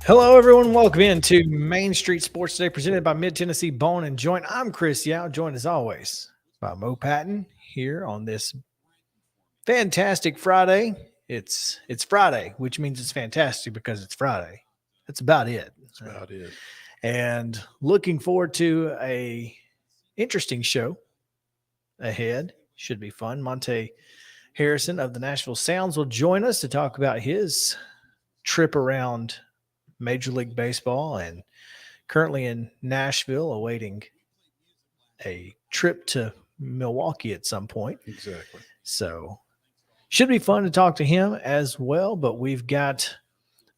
Hello, everyone. Welcome into Main Street Sports Today, presented by Mid-Tennessee Bone and Joint. I'm Chris Yow, joined as always by Mo Patton here on this fantastic Friday. It's Friday, which means it's fantastic because it's Friday. That's about it. That's about it. And looking forward to a interesting show ahead. Should be fun. Monte Harrison of the Nashville Sounds will join us to talk about his trip around Major League Baseball and currently in Nashville awaiting a trip to Milwaukee at some point. Exactly. So should be fun to talk to him as well, but we've got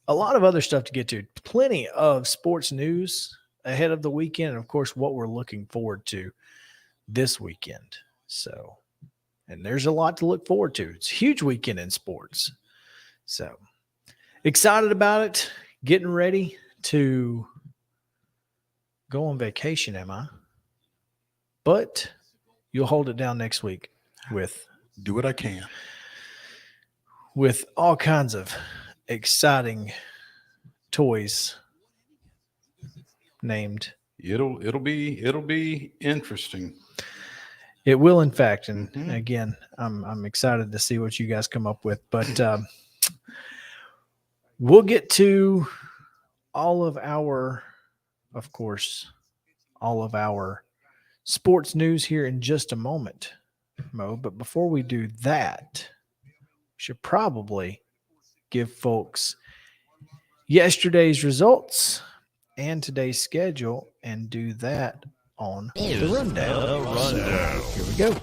a lot of other stuff to get to. Plenty of sports news ahead of the weekend, and of course what we're looking forward to this weekend. So, and there's a lot to look forward to. It's a huge weekend in sports. So excited about it. Getting ready to go on vacation, am I? But you'll hold it down next week with do what I can. With all kinds of exciting toys named. It'll be interesting. It will, in fact, and again, I'm excited to see what you guys come up with. But we'll get to all of our sports news here in just a moment, Mo. But before we do that, we should probably give folks yesterday's results and today's schedule and do that on the rundown. So, here we go.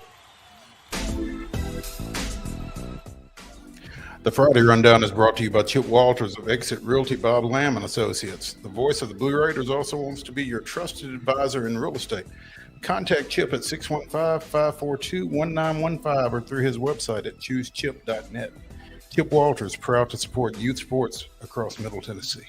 The Friday Rundown is brought to you by Chip Walters of Exit Realty, Bob Lamb and Associates. The voice of the Blue Raiders also wants to be your trusted advisor in real estate. Contact Chip at 615-542-1915 or through his website at choosechip.net. Chip Walters, proud to support youth sports across Middle Tennessee.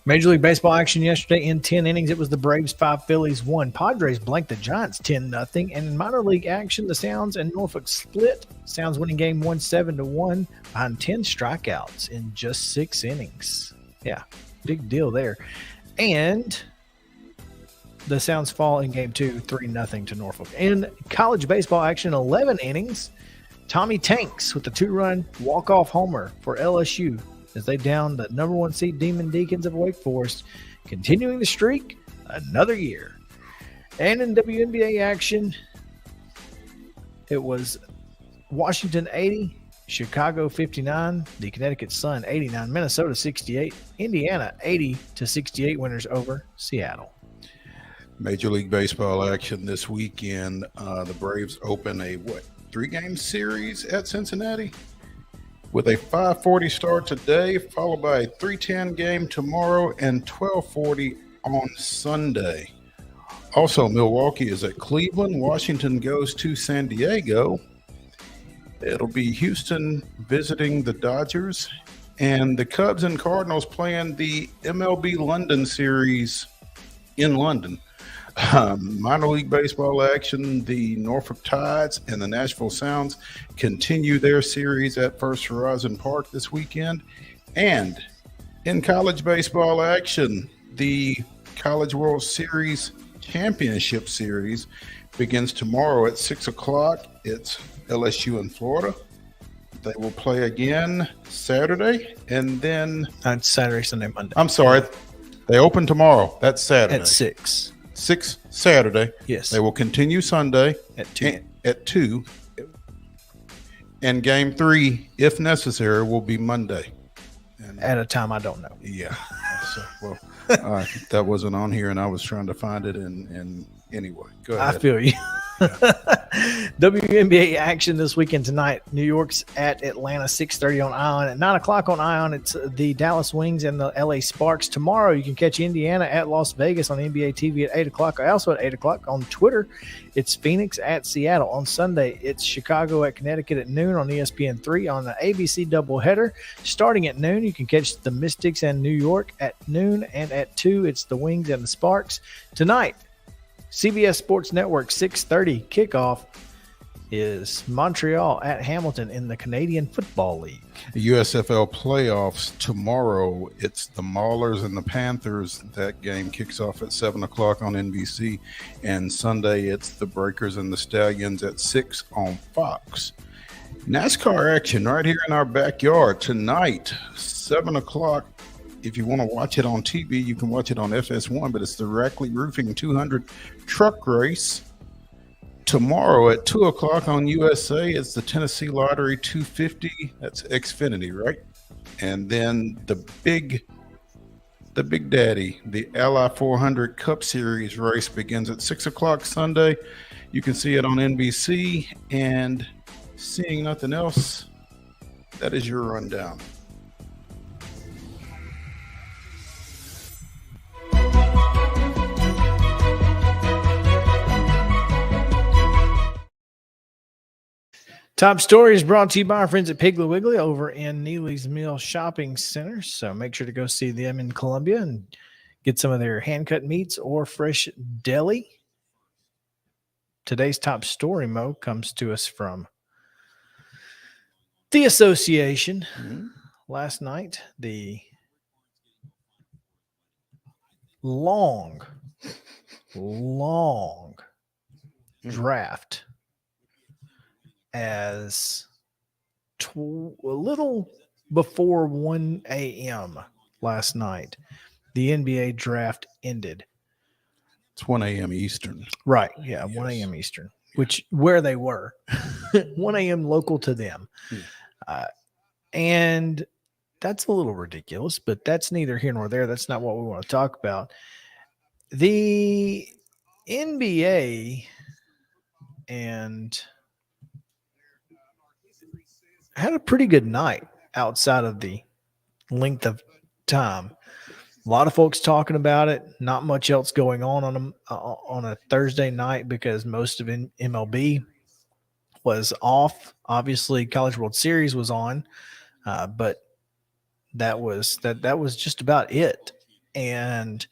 Major League Baseball action yesterday in 10 innings. It was the Braves 5, Phillies 1. Padres blanked the Giants 10-0. And in minor league action, the Sounds and Norfolk split. Sounds winning game 1 7-1 behind 10 strikeouts in just 6 innings. Yeah, big deal there. And the Sounds fall in game 2 3-0 to Norfolk. In college baseball action, 11 innings. Tommy Tanks with the 2-run walk-off homer for LSU as they down the number 1 seed Demon Deacons of Wake Forest, continuing the streak another year. And in WNBA action, it was Washington 80, Chicago 59, the Connecticut Sun 89, Minnesota 68, Indiana 80-68 winners over Seattle. Major League Baseball action this weekend. The Braves open a 3-game series at Cincinnati with a 5:40 start today, followed by a 3:10 game tomorrow and 12:40 on Sunday. Also, Milwaukee is at Cleveland. Washington goes to San Diego. It'll be Houston visiting the Dodgers, and the Cubs and Cardinals playing the MLB London series in London. Minor League Baseball action, the Norfolk Tides and the Nashville Sounds continue their series at First Horizon Park this weekend. And in college baseball action, the College World Series Championship Series begins tomorrow at 6 o'clock. It's LSU in Florida. They will play again Saturday, and then Saturday, Sunday, Monday. I'm sorry, they open tomorrow. That's Saturday at 6. 6 Saturday. Yes. They will continue Sunday at 2. At 2. And game 3, if necessary, will be Monday. And at a time I don't know. Yeah. So, that wasn't on here, and I was trying to find it. And anyway, go ahead. I feel you. WNBA action this weekend tonight. New York's at Atlanta, 6:30 on Ion. At 9 o'clock on Ion, it's the Dallas Wings and the LA Sparks. Tomorrow, you can catch Indiana at Las Vegas on NBA TV at 8 o'clock. Also at 8 o'clock on Twitter, it's Phoenix at Seattle. On Sunday, it's Chicago at Connecticut at noon on ESPN3 on the ABC doubleheader. Starting at noon, you can catch the Mystics and New York at noon, and at 2, it's the Wings and the Sparks. Tonight, CBS Sports Network, 6:30 kickoff is Montreal at Hamilton in the Canadian Football League. The USFL playoffs tomorrow. It's the Maulers and the Panthers. That game kicks off at 7 o'clock on NBC. And Sunday, it's the Breakers and the Stallions at 6 on Fox. NASCAR action right here in our backyard tonight, 7 o'clock. If you want to watch it on TV, you can watch it on FS1, but it's the Rackley Roofing 200 truck race. Tomorrow at 2 o'clock on USA, it's the Tennessee Lottery 250. That's Xfinity, right? And then the big daddy, the Ally 400 Cup Series race begins at 6 o'clock Sunday. You can see it on NBC. And seeing nothing else, that is your rundown. Top story is brought to you by our friends at Piggly Wiggly over in Neely's Mill Shopping Center. So make sure to go see them in Columbia and get some of their hand-cut meats or fresh deli. Today's top story, Mo, comes to us from the association. Last night, the long draft as a little before 1 a.m. last night, the NBA draft ended. It's 1 a.m. Eastern. Right. Yeah. Yes. 1 a.m. Eastern, where they were 1 a.m. local to them. And that's a little ridiculous, but that's neither here nor there. That's not what we want to talk about. The NBA had a pretty good night outside of the length of time. A lot of folks talking about it. Not much else going on a Thursday night because most of MLB was off. Obviously, College World Series was on, but that was just about it. And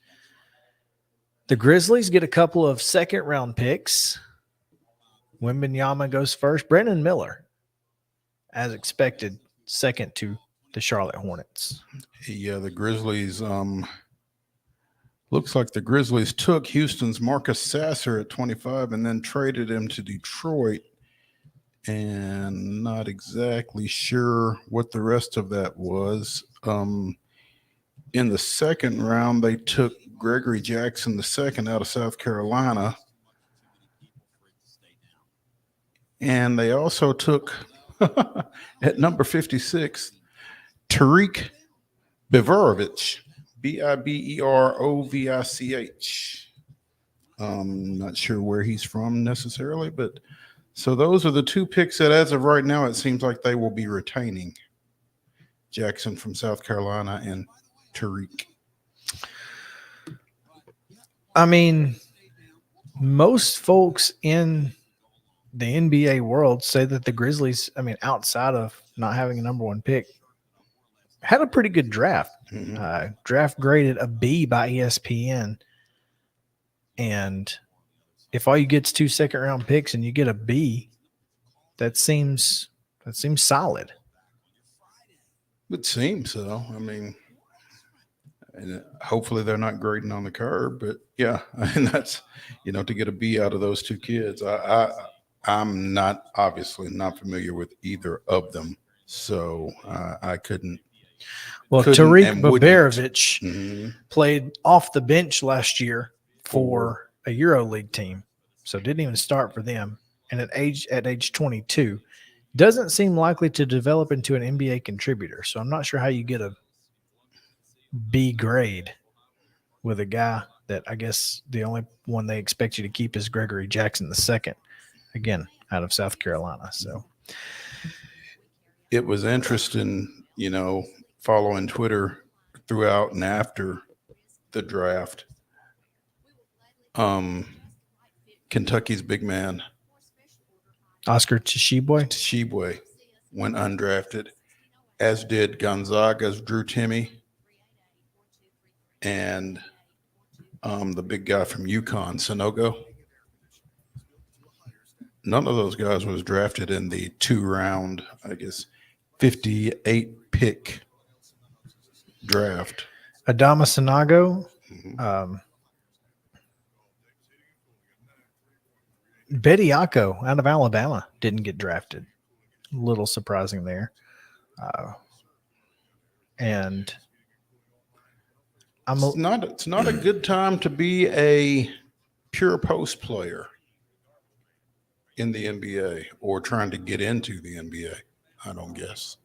the Grizzlies get a couple of second-round picks. Wembanyama goes first. Brandon Miller, as expected, second to the Charlotte Hornets. Yeah, the Grizzlies, looks like the Grizzlies took Houston's Marcus Sasser at 25 and then traded him to Detroit. And not exactly sure what the rest of that was. In the second round, they took Gregory Jackson II out of South Carolina. And they also took, at number 56, Tariq Biberovich, Biberovich. Not sure where he's from necessarily, but so those are the two picks that, as of right now, it seems like they will be retaining: Jackson from South Carolina and Tariq. I mean, most folks in the NBA world say that the Grizzlies, I mean, outside of not having a number one pick, had a pretty good draft. Draft graded a B by ESPN. And if all you get is 2 second-round picks and you get a B, that seems solid. It seems so. I mean, and hopefully they're not grading on the curb, but yeah, I mean that's to get a B out of those two kids. I'm not obviously not familiar with either of them, so I couldn't. Well, couldn't Tariq and wouldn't. Baberovich played off the bench last year for a EuroLeague team, so didn't even start for them. And at age 22, doesn't seem likely to develop into an NBA contributor. So I'm not sure how you get a B grade with a guy that I guess the only one they expect you to keep is Gregory Jackson II, again, out of South Carolina. So it was interesting, following Twitter throughout and after the draft. Kentucky's big man Oscar Tshiebwe went undrafted, as did Gonzaga's Drew Timme and the big guy from UConn, Sonogo. None of those guys was drafted in the 2-round, I guess, 58 pick draft. Adama Sanago, Bediako out of Alabama didn't get drafted. A little surprising there. And it's not a good time to be a pure post player in the NBA or trying to get into the NBA, I don't guess.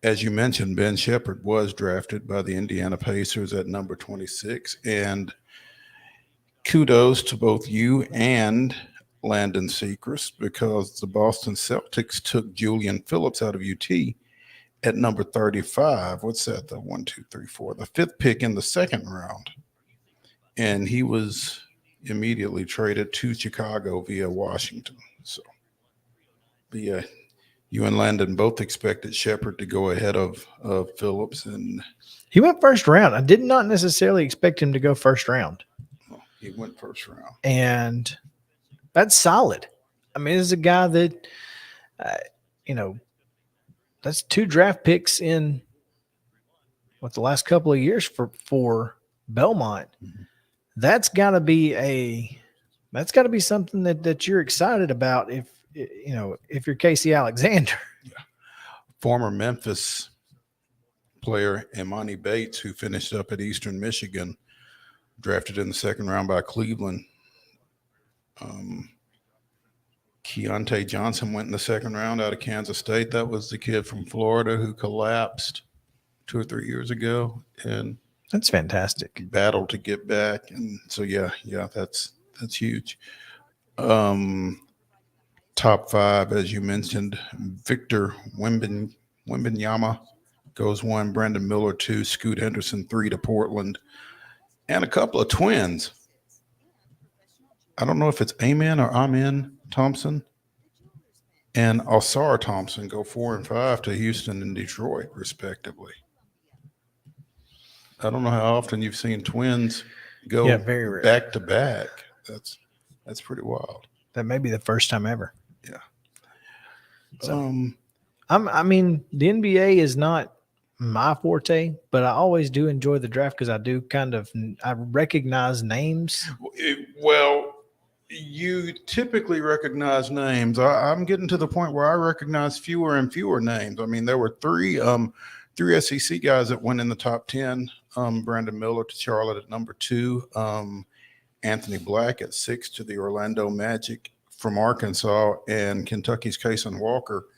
As you mentioned, Ben Shepherd was drafted by the Indiana Pacers at number 26, and kudos to both you and Landon Sechrist, because the Boston Celtics took Julian Phillips out of UT at number 35. What's that? The 1, 2, 3, 4, the 5th pick in the 2nd round. And he was immediately traded to Chicago via Washington. So, but yeah, you and Landon both expected Shepherd to go ahead of Phillips, and he went first round. I did not necessarily expect him to go first round. He went first round, and that's solid. I mean, this is a guy that, that's 2 draft picks in the last couple of years for Belmont. That's got to be something that you're excited about if you're Casey Alexander. Yeah. Former Memphis player Imani Bates, who finished up at Eastern Michigan, drafted in the 2nd round by Cleveland. Keontae Johnson went in the 2nd round out of Kansas State. That was the kid from Florida who collapsed 2 or 3 years ago, and that's fantastic. Battled to get back, and so yeah, that's huge. Top 5, as you mentioned, Victor Wembanyama goes 1, Brandon Miller 2, Scoot Henderson 3 to Portland, and a couple of twins. I don't know if it's Amen or Amen Thompson and Alsar Thompson go 4 and 5 to Houston and Detroit, respectively. I don't know how often you've seen twins go very rare. back to back. That's pretty wild. That may be the first time ever. Yeah. So, I mean, the NBA is not my forte, but I always do enjoy the draft because I recognize names. Well, you typically recognize names. I'm getting to the point where I recognize fewer and fewer names. I mean, there were three SEC guys that went in the top 10. Brandon Miller to Charlotte at number 2. Anthony Black at 6 to the Orlando Magic from Arkansas, and Kentucky's Kaysen Walker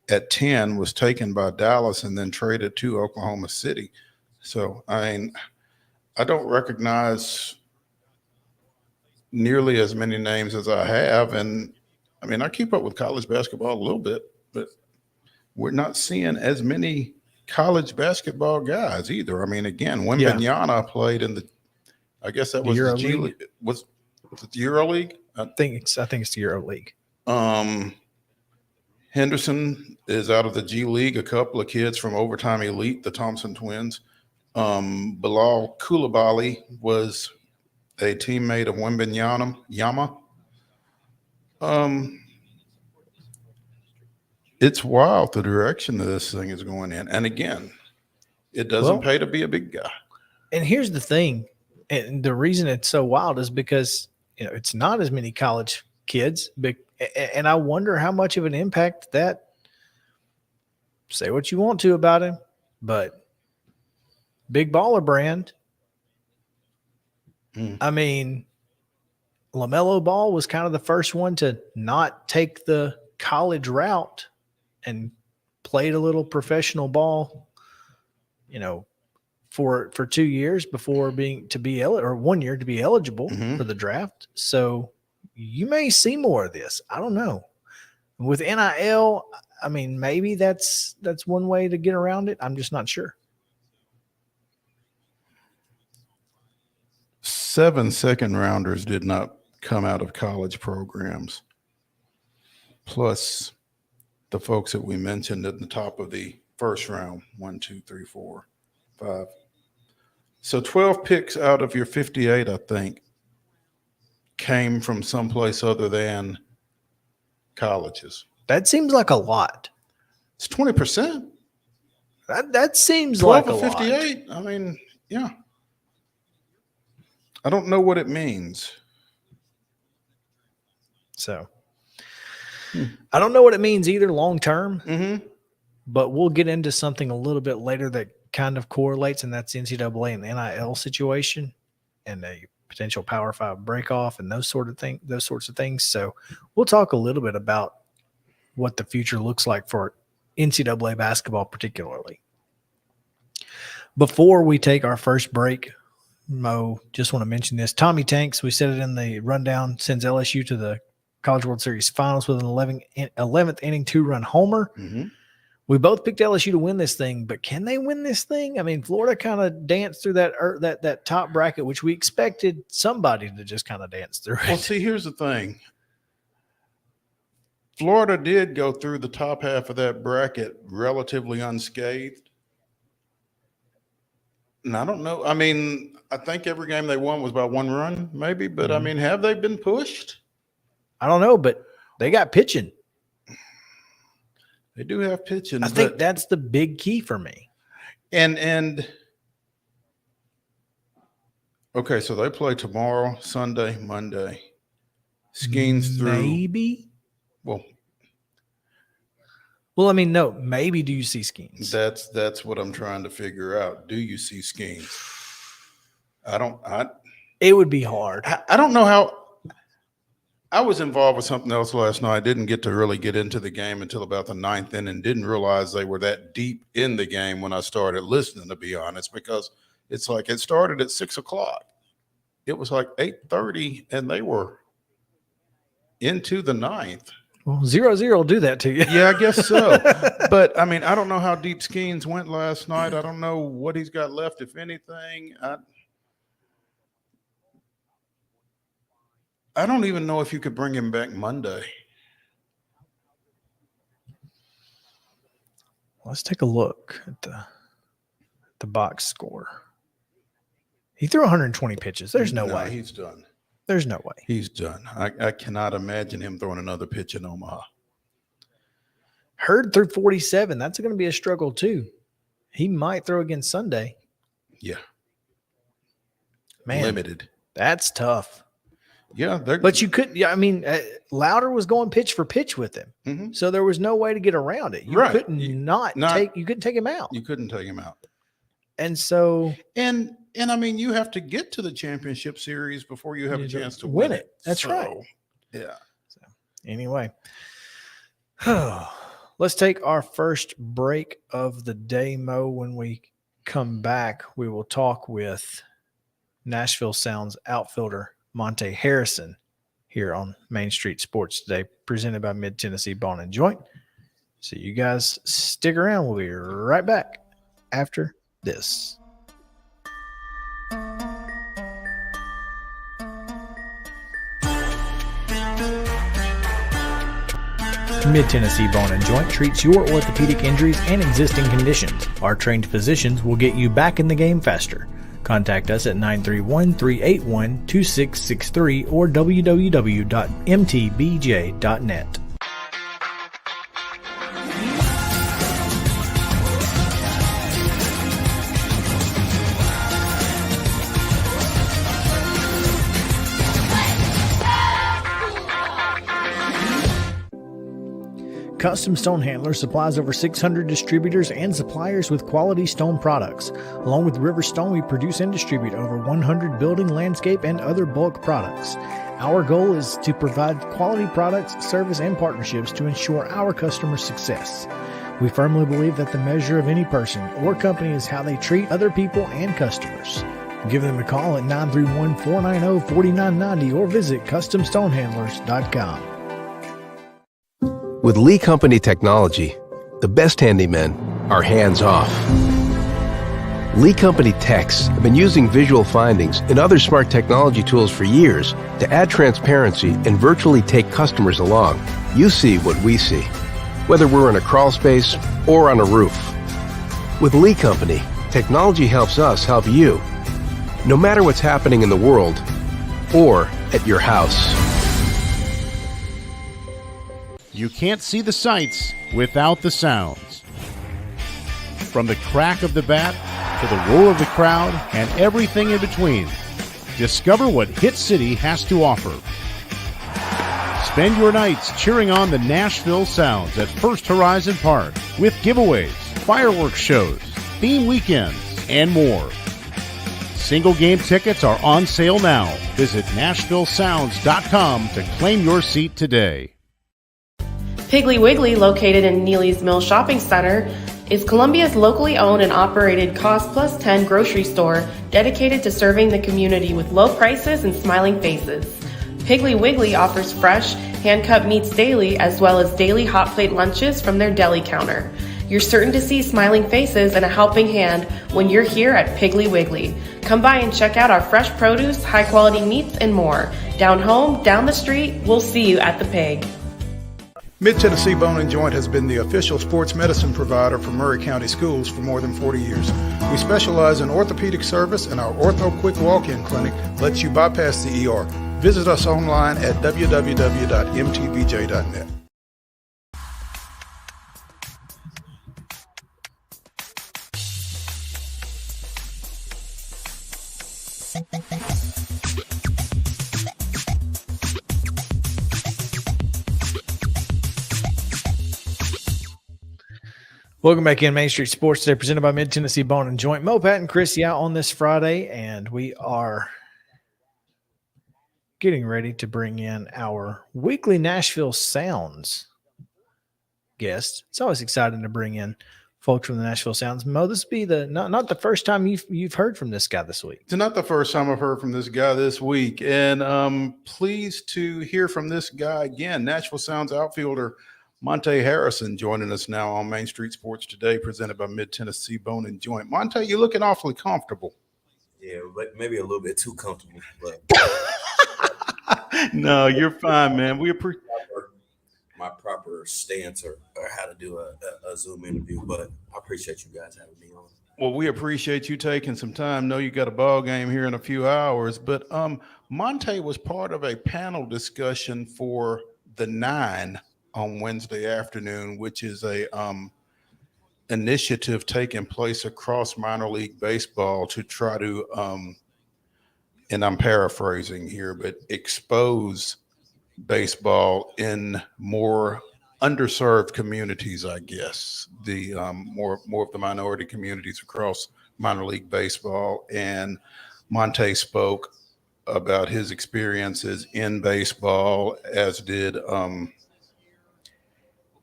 at 10 was taken by Dallas and then traded to Oklahoma City. So, I mean, I don't recognize nearly as many names as I have. And I mean, I keep up with college basketball a little bit, but we're not seeing as many college basketball guys either. I mean, again, Yeah. Wembanyama played in the, I guess that The was the Euro G League? League. Was it the Euro League? I think it's the Euro League. Henderson is out of the G League. A couple of kids from Overtime Elite, the Thompson twins. Bilal Koulibaly was a teammate of Wembanyama. Um, it's wild the direction that this thing is going in. And again, it doesn't pay to be a big guy. And here's the thing, and the reason it's so wild is because it's not as many college kids, and I wonder how much of an impact that. Say what you want to about him, but big baller brand. I mean, LaMelo Ball was kind of the first one to not take the college route and played a little professional ball, for 2 years before being to be or 1 year to be eligible for the draft. So you may see more of this. I don't know. With NIL, I mean, maybe that's one way to get around it. I'm just not sure. 7 second rounders did not come out of college programs. Plus the folks that we mentioned at the top of the first round, 1, 2, 3, 4, 5. So 12 picks out of your 58, I think, came from someplace other than colleges. That seems like a lot. It's 20%. That seems like a 12 of 58. lot. I mean, yeah. I don't know what it means. So I don't know what it means either long term, but we'll get into something a little bit later that kind of correlates, and that's NCAA and the NIL situation and a potential Power 5 breakoff and those sorts of things. So we'll talk a little bit about what the future looks like for NCAA basketball particularly. Before we take our first break, Mo, just want to mention this. Tommy Tanks, we said it in the rundown, sends LSU to the College World Series Finals with an 11th inning 2-run homer. We both picked LSU to win this thing, but can they win this thing? I mean, Florida kind of danced through that top bracket, which we expected somebody to just kind of dance through. Well, see, here's the thing. Florida did go through the top half of that bracket relatively unscathed. And I don't know. I mean, I think every game they won was by 1 run, maybe. But, I mean, have they been pushed? I don't know, but they got pitching. They do have pitching. I think that's the big key for me. And okay, so they play tomorrow, Sunday, Monday. Skeens through. Maybe. Well, I mean, no. Maybe do you see Skeens? That's what I'm trying to figure out. Do you see Skeens? It would be hard. I don't know how. I was involved with something else last night. I didn't get to really get into the game until about the 9th inning. Didn't realize they were that deep in the game when I started listening, to be honest, because it's like it started at 6 o'clock. It was like 8:30, and they were into the 9th. Well, 0-0 will do that to you. Yeah, I guess so. But, I mean, I don't know how deep Skeens went last night. I don't know what he's got left, if anything. I don't even know if you could bring him back Monday. Let's take a look at the box score. He threw 120 pitches. There's no way. He's done. There's no way. He's done. I cannot imagine him throwing another pitch in Omaha. Hurd threw 47. That's going to be a struggle too. He might throw again Sunday. Yeah. Man, limited. That's tough. Yeah, but you couldn't. Yeah, I mean, Louder was going pitch for pitch with him, so there was no way to get around it. You couldn't You couldn't take him out. You couldn't take him out. And so, and I mean, you have to get to the championship series before you have a chance to win it. That's right. Yeah. So, anyway, let's take our first break of the day, Mo. When we come back, we will talk with Nashville Sounds outfielder Monte Harrison here on Main Street Sports Today, presented by Mid-Tennessee Bone and Joint. So you guys stick around. We'll be right back after this. Mid-Tennessee Bone and Joint treats your orthopedic injuries and existing conditions. Our trained physicians will get you back in the game faster. Contact us at 931-381-2663 or www.mtbj.net. Custom Stone Handler supplies over 600 distributors and suppliers with quality stone products. Along with River Stone, we produce and distribute over 100 building, landscape, and other bulk products. Our goal is to provide quality products, service, and partnerships to ensure our customers' success. We firmly believe that the measure of any person or company is how they treat other people and customers. Give them a call at 931-490-4990 or visit CustomStonehandlers.com. With Lee Company technology, the best handymen are hands-off. Lee Company techs have been using visual findings and other smart technology tools for years to add transparency and virtually take customers along. You see what we see, whether we're in a crawl space or on a roof. With Lee Company, technology helps us help you, no matter what's happening in the world or at your house. You can't see the sights without the sounds. From the crack of the bat to the roar of the crowd and everything in between, discover what Hit City has to offer. Spend your nights cheering on the Nashville Sounds at First Horizon Park with giveaways, fireworks shows, theme weekends, and more. Single game tickets are on sale now. Visit NashvilleSounds.com to claim your seat today. Piggly Wiggly, located in Neely's Mill Shopping Center, is Columbia's locally owned and operated Cost Plus 10 grocery store dedicated to serving the community with low prices and smiling faces. Piggly Wiggly offers fresh, hand-cut meats daily as well as daily hot plate lunches from their deli counter. You're certain to see smiling faces and a helping hand when you're here at Piggly Wiggly. Come by and check out our fresh produce, high-quality meats, and more. Down home, down the street, we'll see you at the Pig. Mid-Tennessee Bone and Joint has been the official sports medicine provider for Murray County Schools for more than 40 years. We specialize in orthopedic service, and our Ortho Quick Walk-In Clinic lets you bypass the ER. Visit us online at www.mtbj.net. Welcome back in Main Street Sports Today, presented by Mid-Tennessee Bone and Joint. Mo, Pat, and Chris out on this Friday, and we are getting ready to bring in our weekly Nashville Sounds guest. It's always exciting to bring in folks from the Nashville Sounds. Mo, this will be not the first time you've heard from this guy this week. It's not the first time I've heard from this guy this week, and pleased to hear from this guy again. Nashville Sounds outfielder Monte Harrison joining us now on Main Street Sports Today, presented by Mid-Tennessee Bone and Joint. Monte, you're looking awfully comfortable. Yeah, but maybe a little bit too comfortable. But no, you're fine, man. We appreciate my proper stance or how to do a Zoom interview, but I appreciate you guys having me on. Well, we appreciate you taking some time. Know you got a ball game here in a few hours, but Monte was part of a panel discussion for the 9 on Wednesday afternoon, which is a initiative taking place across minor league baseball to try to, and I'm paraphrasing here, but expose baseball in more underserved communities, I guess, the more of the minority communities across minor league baseball. And Monte spoke about his experiences in baseball, as did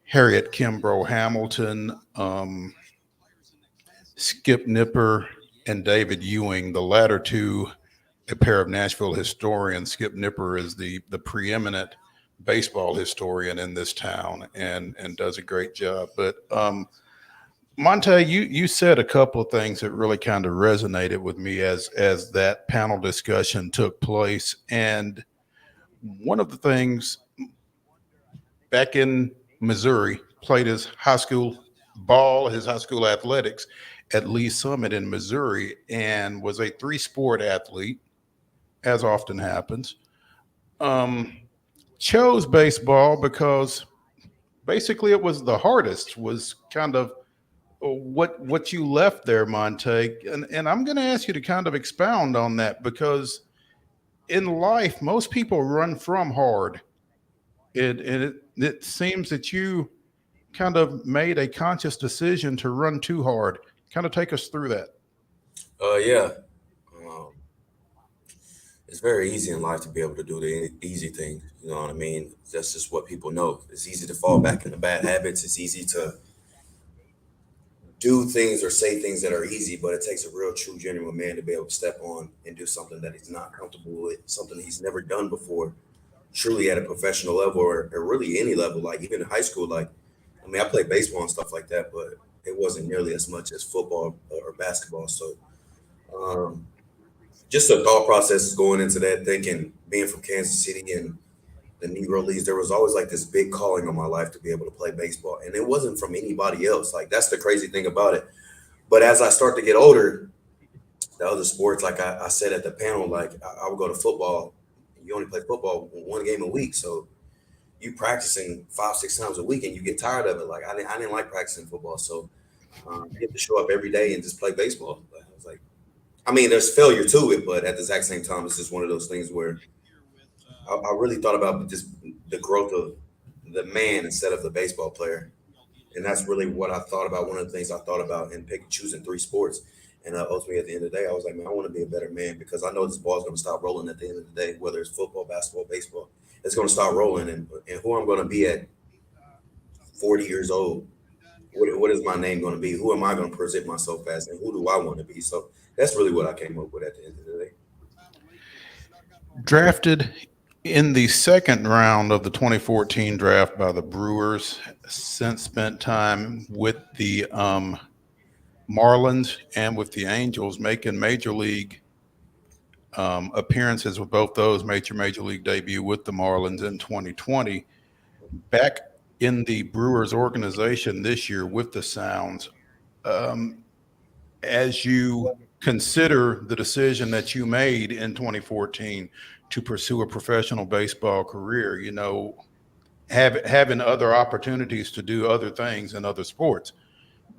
Harriet Kimbrough Hamilton, Skip Nipper, and David Ewing. The latter two a pair of Nashville historians. Skip Nipper is the preeminent baseball historian in this town, and does a great job. But Monte, you said a couple of things that really kind of resonated with me as that panel discussion took place. And one of the things, back in Missouri, played his high school ball, his high school athletics at Lee Summit in Missouri, and was a three-sport athlete, as often happens. Um, Chose baseball because basically it was the hardest, was kind of what you left there, Monte. And I'm going to ask you to kind of expound on that, because in life, most people run from hard. It seems that you kind of made a conscious decision to run too hard. Kind of take us through that. Yeah. Um, it's very easy in life to be able to do the easy things. You know what I mean? That's just what people know. It's easy to fall back into bad habits. It's easy to do things or say things that are easy, but it takes a real, true, genuine man to be able to step on and do something that he's not comfortable with, something he's never done before, truly at a professional level, or really any level. Like even in high school, like I mean, I played baseball and stuff like that, but it wasn't nearly as much as football or basketball. So um, just the thought process is going into that, thinking being from Kansas City and the Negro Leagues, there was always like this big calling on my life to be able to play baseball. And it wasn't from anybody else. Like that's the crazy thing about it. But as I start to get older, the other sports, like I said at the panel, like I would go to football. You only play football one game a week. So you practicing 5-6 times a week and you get tired of it. Like I didn't like practicing football. So you have to show up every day and just play baseball. But I was like, I mean, there's failure to it, but at the exact same time, it's just one of those things where I really thought about just the growth of the man instead of the baseball player. And that's really what I thought about. One of the things I thought about in choosing three sports. And ultimately, at the end of the day, I was like, man, I want to be a better man, because I know this ball's going to stop rolling at the end of the day, whether it's football, basketball, baseball. It's going to start rolling. And who I'm going to be at 40 years old, what is my name going to be? Who am I going to present myself as? And who do I want to be? So that's really what I came up with at the end of the day. Drafted in the second round of the 2014 draft by the Brewers, since spent time with the Marlins and with the Angels, making major league appearances with both those, major league debut with the Marlins in 2020. Back in the Brewers organization this year with the Sounds. As you consider the decision that you made in 2014 to pursue a professional baseball career, you know, having other opportunities to do other things in other sports,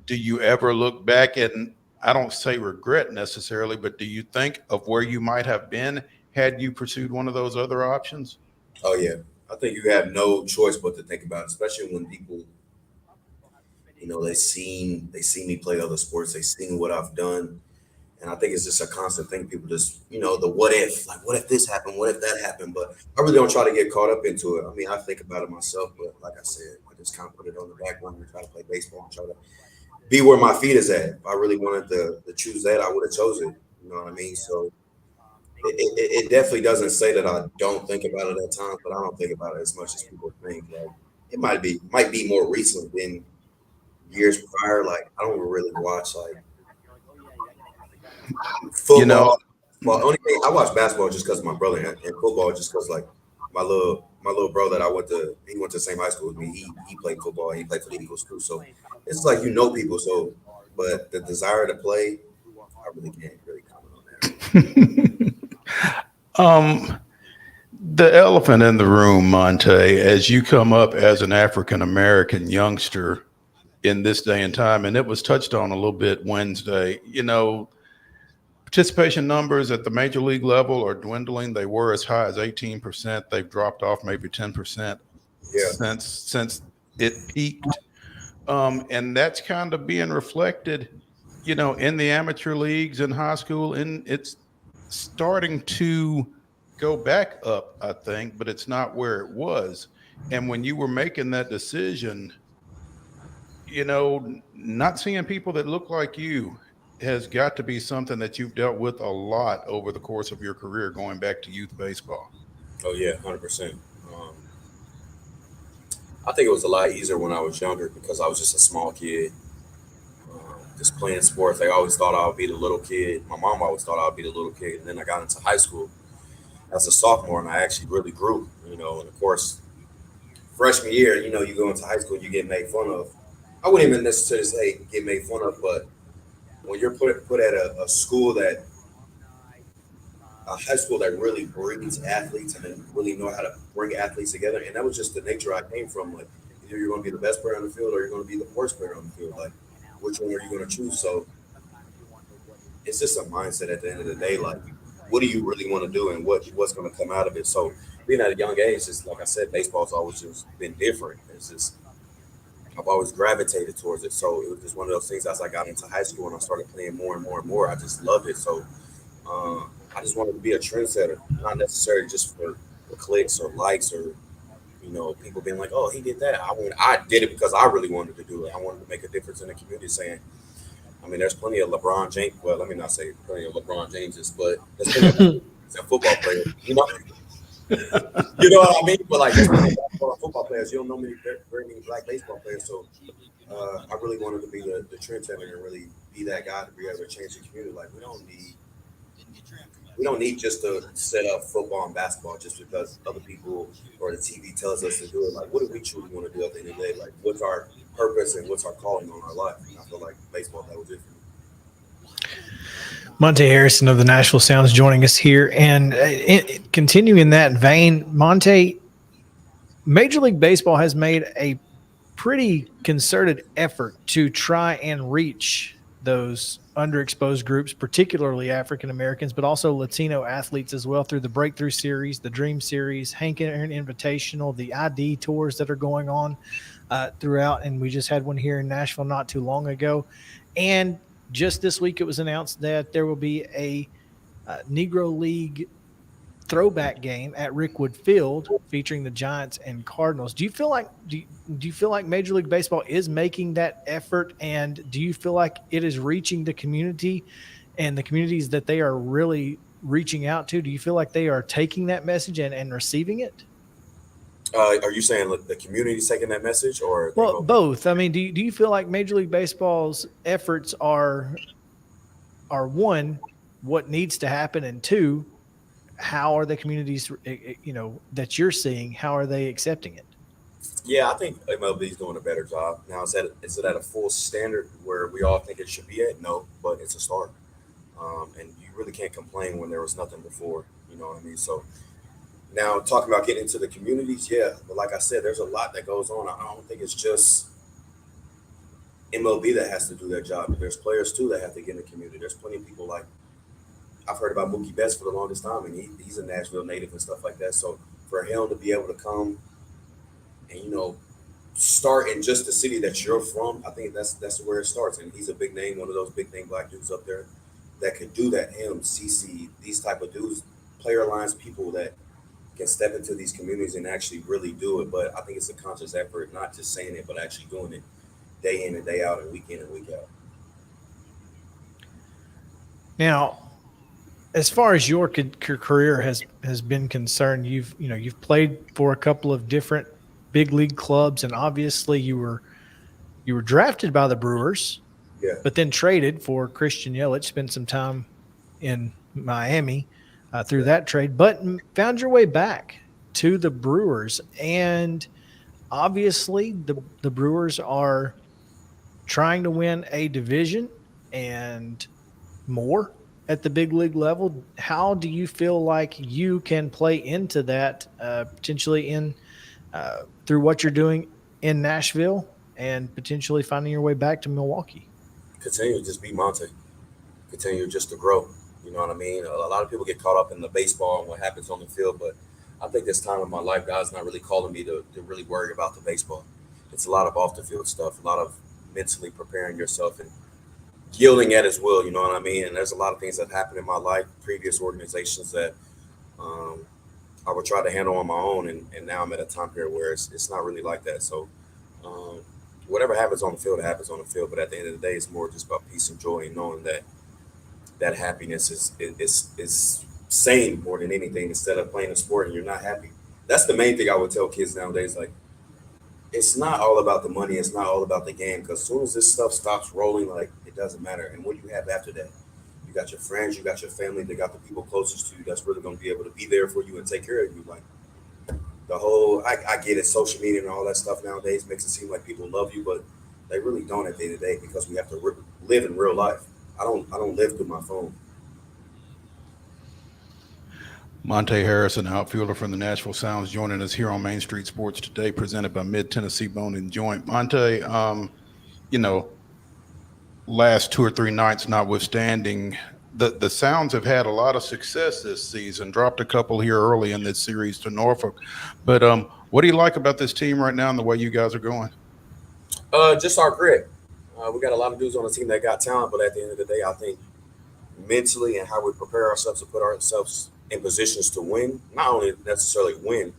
do you ever look back and, I don't say regret necessarily, but do you think of where you might have been had you pursued one of those other options? Oh yeah, I think you have no choice but to think about it, especially when people, they see me play other sports, they seen what I've done, and I think it's just a constant thing. People just, the what if, like, what if this happened, what if that happened, but I really don't try to get caught up into it. I mean, I think about it myself, but like I said, I just kind of put it on the back burner and try to play baseball and try to be where my feet is at. If I really wanted to choose that, I would have chosen. You know what I mean? So it definitely doesn't say that I don't think about it at times, but I don't think about it as much as people think. Like it might be more recent than years prior. Like I don't really watch like You know, football. Well, only thing I watch basketball just because of my brother, and football just because like my little brother that he went to the same high school with me. He played football. And he played for the Eagles too. So it's like people. So, but the desire to play, I really can't really comment on that. um, the elephant in the room, Monte, as you come up as an African American youngster in this day and time, and it was touched on a little bit Wednesday, participation numbers at the major league level are dwindling. They were as high as 18%. They've dropped off maybe 10% Yeah. since it peaked. And that's kind of being reflected, in the amateur leagues in high school. And it's starting to go back up, I think, but it's not where it was. And when you were making that decision, not seeing people that look like you has got to be something that you've dealt with a lot over the course of your career, going back to youth baseball. Oh yeah, 100%. Um, I think it was a lot easier when I was younger because I was just a small kid, just playing sports. They always thought I would be the little kid. My mom always thought I would be the little kid. And then I got into high school as a sophomore, and I actually really grew. And of course, freshman year, you go into high school, you get made fun of. I wouldn't even necessarily say get made fun of, but when you're put at a school a high school that really breeds athletes and then really know how to bring athletes together, and that was just the nature I came from. Like, either you're going to be the best player on the field or you're going to be the worst player on the field. Like, which one are you going to choose? So it's just a mindset at the end of the day. Like, what do you really want to do and what's going to come out of it? So being at a young age, just like I said, baseball's always just been different. It's just I've always gravitated towards it. So it was just one of those things. As I got into high school and I started playing more and more and more, I just loved it. So I just wanted to be a trendsetter, not necessarily just for clicks or likes or people being like, "Oh, he did that." I did it because I really wanted to do it. I wanted to make a difference in the community. Saying, I mean, there's plenty of LeBron James. Well, let me not say plenty of LeBron Jameses, but there's plenty of football players. You know what I mean? But like, there's plenty of football players. You don't know very many black baseball players. So I really wanted to be the trendsetter and really be that guy to be able to change the community. Like, we don't need just to set up football and basketball just because other people or the TV tells us to do it. Like, what do we truly want to do at the end of the day? Like, what's our purpose and what's our calling on our life? And I feel like baseball, that was it for me. Monte Harrison of the Nashville Sounds joining us here. And continuing in that vein, Monte, Major League Baseball has made a pretty concerted effort to try and reach those underexposed groups, particularly African Americans, but also Latino athletes as well, through the Breakthrough Series, the Dream Series, Hank Aaron Invitational, the ID tours that are going on throughout. And we just had one here in Nashville not too long ago. And just this week, it was announced that there will be a Negro League throwback game at Rickwood Field featuring the Giants and Cardinals. Do you feel like Major League Baseball is making that effort, and do you feel like it is reaching the community and the communities that they are really reaching out to? Do you feel like they are taking that message and receiving it? Are you saying the community's taking that message, or both? I mean, do you feel like Major League Baseball's efforts are one, what needs to happen, and two, how are the communities, that you're seeing, how are they accepting it? Yeah, I think MLB is doing a better job now. Is it at a full standard where we all think it should be at? No, but it's a start, and you really can't complain when there was nothing before. You know what I mean? So now talking about getting into the communities, yeah, but like I said, there's a lot that goes on. I don't think it's just MLB that has to do their job. There's players too that have to get in the community. There's plenty of people like. I've heard about Mookie Betts for the longest time, and he's a Nashville native and stuff like that. So for him to be able to come and start in just the city that you're from, I think that's where it starts. And he's a big name, one of those big name black dudes up there that could do that. Him, CC, these type of dudes, player lines, people that can step into these communities and actually really do it. But I think it's a conscious effort, not just saying it, but actually doing it day in and day out and week in and week out. Now, as far as your career has been concerned, you've played for a couple of different big league clubs, and obviously you were drafted by the Brewers, but then traded for Christian Yelich, spent some time in Miami through that trade, but found your way back to the Brewers. And obviously the Brewers are trying to win a division and more at the big league level. How do you feel like you can play into that potentially in through what you're doing in Nashville and potentially finding your way back to Milwaukee? Continue to just be Monte. Continue just to grow. You know what I mean? A lot of people get caught up in the baseball and what happens on the field, but I think this time of my life, God's not really calling me to really worry about the baseball. It's a lot of off the field stuff, a lot of mentally preparing yourself and yielding at his will, you know what I mean? And there's a lot of things that happened in my life, previous organizations that I would try to handle on my own, and now I'm at a time period where it's not really like that. So whatever happens on the field, it happens on the field. But at the end of the day, it's more just about peace and joy and knowing that that happiness is sane more than anything. Instead of playing a sport and you're not happy, that's the main thing I would tell kids nowadays. Like, it's not all about the money. It's not all about the game. Because as soon as this stuff stops rolling, like, it doesn't matter. And what you have after that, you got your friends, you got your family, they got the people closest to you that's really going to be able to be there for you and take care of you. Like, the whole, I get it, social media and all that stuff nowadays makes it seem like people love you, but they really don't at the end of the day, because we have to live in real life. I don't live through my phone. Monte Harrison, outfielder from the Nashville Sounds, joining us here on Main Street Sports today, presented by Mid Tennessee Bone and Joint. Monte, you know, last 2 or 3 nights notwithstanding, the Sounds have had a lot of success this season. Dropped a couple here early in this series to Norfolk, but what do you like about this team right now and the way you guys are going? Just our grit. We got a lot of dudes on the team that got talent, but at the end of the day, I think mentally and how we prepare ourselves to put ourselves in positions to win, not only necessarily win,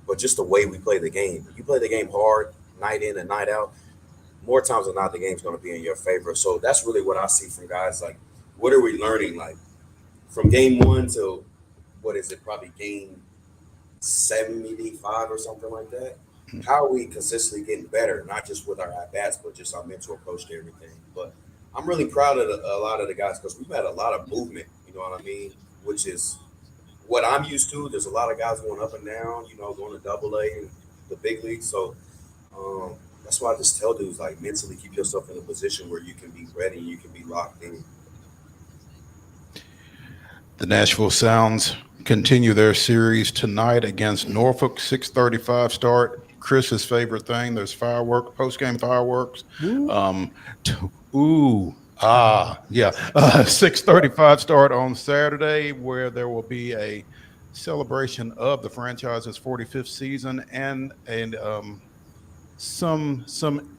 but just the way we play the game. You play the game hard, night in and night out, more times than not, the game's going to be in your favor. So that's really what I see from guys. Like, what are we learning? Like, from game one to what is it, probably game 75 or something like that. How are we consistently getting better, not just with our at bats, but just our mental approach to everything? But I'm really proud of a lot of the guys, because we've had a lot of movement, you know what I mean? Which is what I'm used to. There's a lot of guys going up and down, going to double A and the big league. So that's why I just tell dudes, like, mentally keep yourself in a position where you can be ready, you can be locked in. The Nashville Sounds continue their series tonight against Norfolk. 6:35 start. Chris's favorite thing. There's fireworks, post-game fireworks. Yeah. 6:35 start on Saturday, where there will be a celebration of the franchise's 45th season and some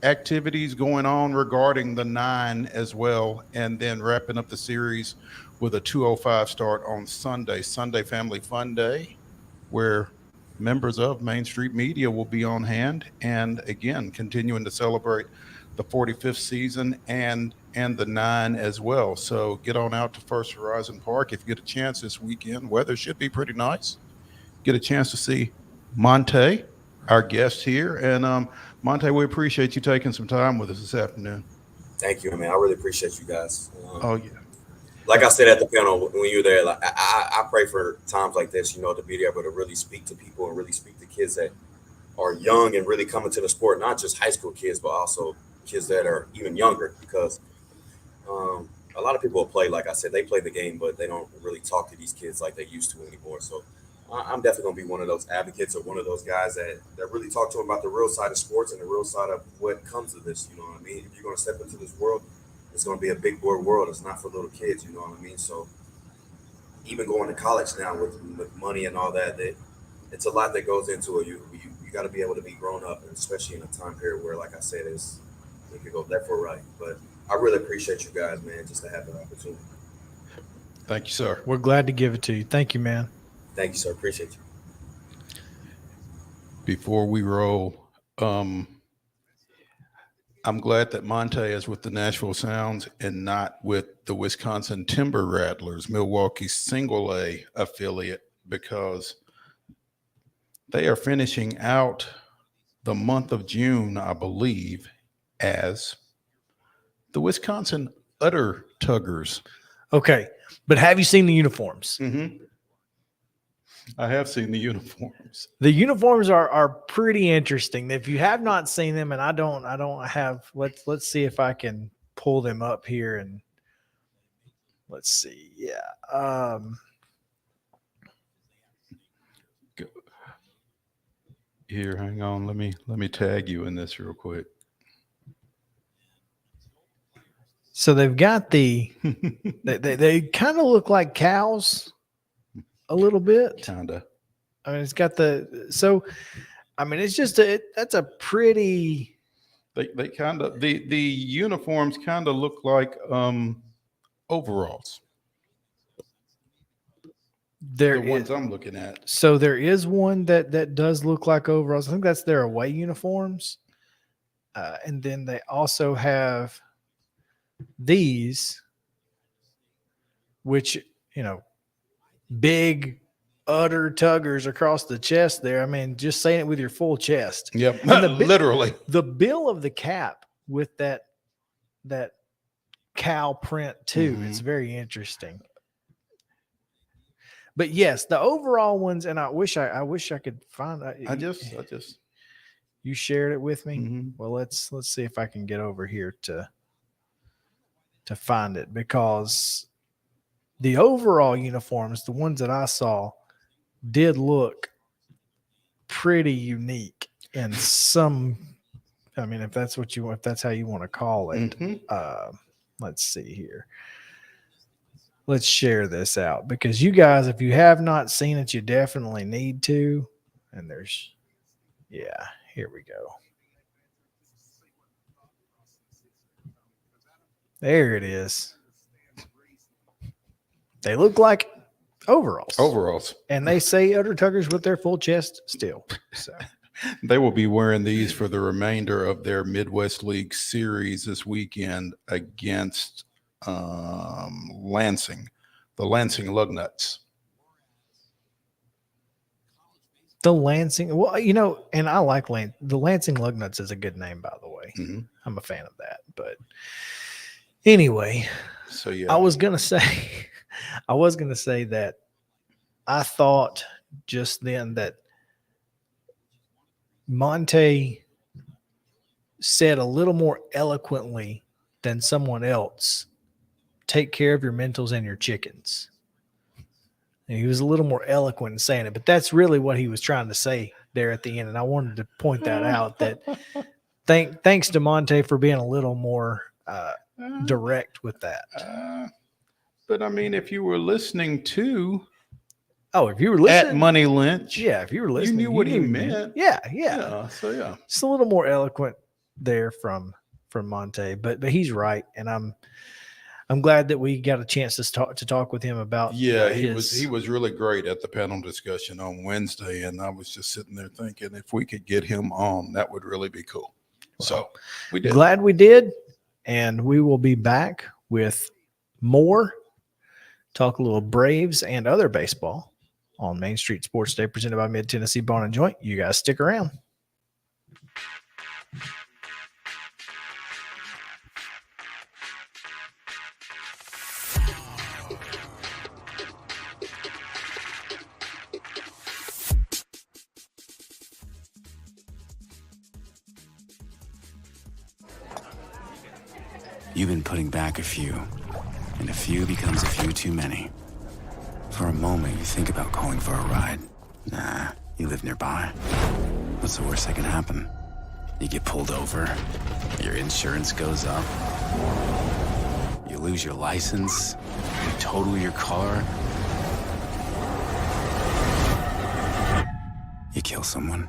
activities going on regarding the 9 as well, and then wrapping up the series with a 2:05 start on Sunday Family Fun Day, where members of Main Street Media will be on hand, and again continuing to celebrate the 45th season and the 9 as well. So get on out to First Horizon Park if you get a chance this weekend. Weather should be pretty nice. Get a chance to see Monte, our guest here, and Monte, we appreciate you taking some time with us this afternoon. Thank you, man. I really appreciate you guys. Oh yeah. Like I said at the panel when you were there, like I pray for times like this, to be able to really speak to people and really speak to kids that are young and really coming to the sport, not just high school kids, but also kids that are even younger, because a lot of people play, like I said, they play the game, but they don't really talk to these kids like they used to anymore. So I'm definitely going to be one of those advocates, or one of those guys that really talk to them about the real side of sports and the real side of what comes of this. You know what I mean? If you're going to step into this world, it's going to be a big boy world. It's not for little kids. You know what I mean? So even going to college now with money and all that, it's a lot that goes into it. You got to be able to be grown up, and especially in a time period where, like I said, it could go left or right. But I really appreciate you guys, man, just to have the opportunity. Thank you, sir. We're glad to give it to you. Thank you, man. Thank you, sir. Appreciate you. Before we roll, I'm glad that Monte is with the Nashville Sounds and not with the Wisconsin Timber Rattlers, Milwaukee's single A affiliate, because they are finishing out the month of June, I believe, as the Wisconsin Utter Tuggers. Okay, but have you seen the uniforms? Mm-hmm. I have seen the uniforms. The uniforms are pretty interesting. If you have not seen them, and I don't have, let's see if I can pull them up here, and let's see. Yeah. Here, hang on. Let me tag you in this real quick. So they've got they kind of look like cows a little bit. Kinda. I mean, it's got it's just that's a pretty. They kind of the uniforms kind of look like overalls. The ones I'm looking at. So there is one that does look like overalls. I think that's their away uniforms. And then they also have these, which, big udder tuggers across the chest there. I mean, just saying it with your full chest. Yep. And Literally. The bill of the cap with that cow print too. Mhm. It's very interesting. But yes, the overall ones, and I wish I could find. I just. You shared it with me. Mhm. Well, let's see if I can get over here to find it, because the overall uniforms, the ones that I saw, did look pretty unique in some. I mean, if that's how you want to call it. Mhm. Let's see here. Let's share this out, because you guys, if you have not seen it, you definitely need to. And here we go. There it is. They look like overalls. And they say udder tuggers with their full chest still. So They will be wearing these for the remainder of their Midwest League series this weekend against Lansing, the Lansing Lugnuts. the Lansing, well, and I like the Lansing Lugnuts is a good name, by the way. Mm-hmm. I'm a fan of that. But anyway, so yeah, I was gonna say that I thought just then that Monte said a little more eloquently than someone else, take care of your mentals and your chickens. And he was a little more eloquent in saying it, but that's really what he was trying to say there at the end. And I wanted to point that out, that thanks to Monte for being a little more direct with that. But I mean, if you were listening to if you were listening at Money Lynch, if you were listening, you knew what he meant. Yeah. So yeah, just a little more eloquent there from Monte, but he's right, and I'm glad that we got a chance to talk with him about. He was really great at the panel discussion on Wednesday, and I was just sitting there thinking, if we could get him on, that would really be cool. So we did. Glad we did, and we will be back with more. Talk a little Braves and other baseball on Main Street Sports Day, presented by Mid Tennessee Bone and Joint. You guys stick around. You've been putting back a few, and a few becomes a few too many. For a moment, you think about calling for a ride. Nah, you live nearby. What's the worst that can happen? You get pulled over, your insurance goes up, you lose your license, you total your car, you kill someone.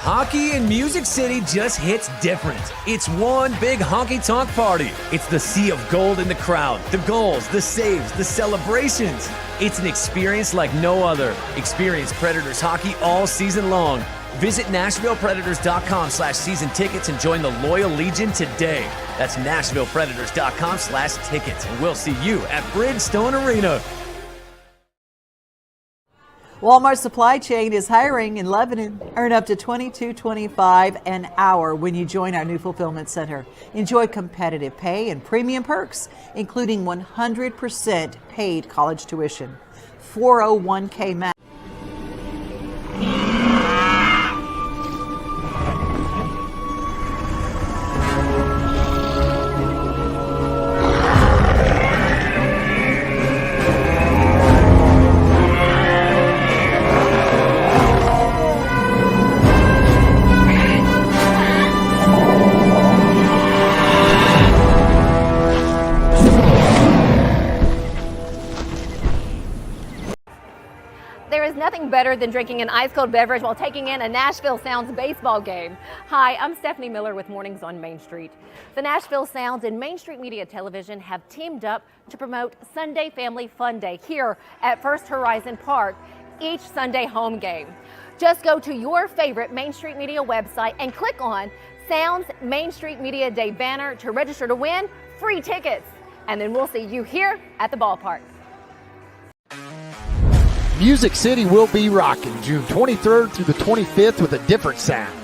Hockey in Music City just hits different. It's one big honky-tonk party. It's the sea of gold in the crowd, the goals, the saves, the celebrations. It's an experience like no other. Experience Predators hockey all season long. Visit NashvillePredators.com/season tickets and join the Loyal Legion today. That's NashvillePredators.com/tickets, and we'll see you at Bridgestone Arena. Walmart Supply Chain is hiring in Lebanon. Earn up to $22.25 an hour when you join our new fulfillment center. Enjoy competitive pay and premium perks, including 100% paid college tuition, 401k match. better than drinking an ice-cold beverage while taking in a Nashville Sounds baseball game. Hi, I'm Stephanie Miller with Mornings on Main Street. The Nashville Sounds and Main Street Media Television have teamed up to promote Sunday Family Fun Day here at First Horizon Park each Sunday home game. Just go to your favorite Main Street Media website and click on Sounds Main Street Media Day banner to register to win free tickets. And then we'll see you here at the ballpark. Music City will be rocking June 23rd through the 25th with a different sound,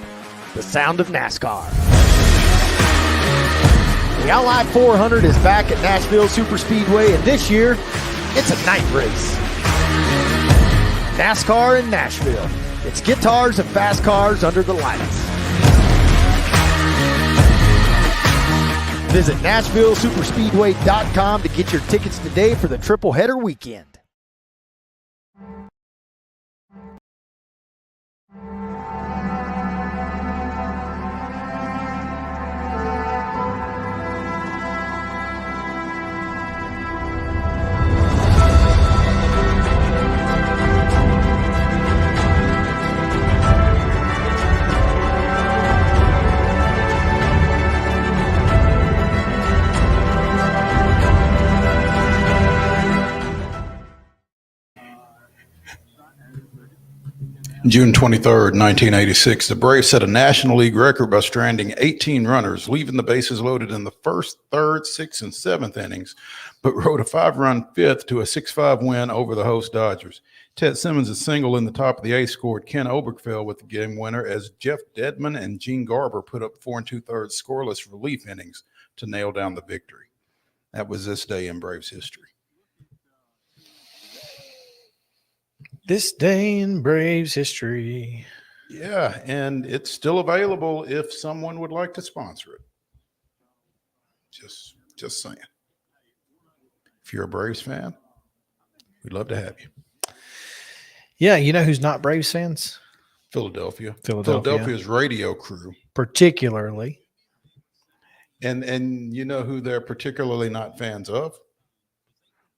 the sound of NASCAR. The Ally 400 is back at Nashville Superspeedway, and this year, it's a night race. NASCAR in Nashville. It's guitars and fast cars under the lights. Visit NashvilleSuperspeedway.com to get your tickets today for the triple header weekend. June 23rd, 1986, the Braves set a National League record by stranding 18 runners, leaving the bases loaded in the first, third, sixth, and seventh innings, but rode a 5-run fifth to a 6-5 win over the host Dodgers. Ted Simmons' single in the top of the eighth scored Ken Oberkfell with the game winner as Jeff Dedman and Gene Garber put up 4 2/3 scoreless relief innings to nail down the victory. That was this day in Braves history. This day in Braves history. Yeah, and it's still available if someone would like to sponsor it. Just saying. If you're a Braves fan, we'd love to have you. Yeah, you know who's not Braves fans? Philadelphia. Philadelphia's radio crew. Particularly. And you know who they're particularly not fans of?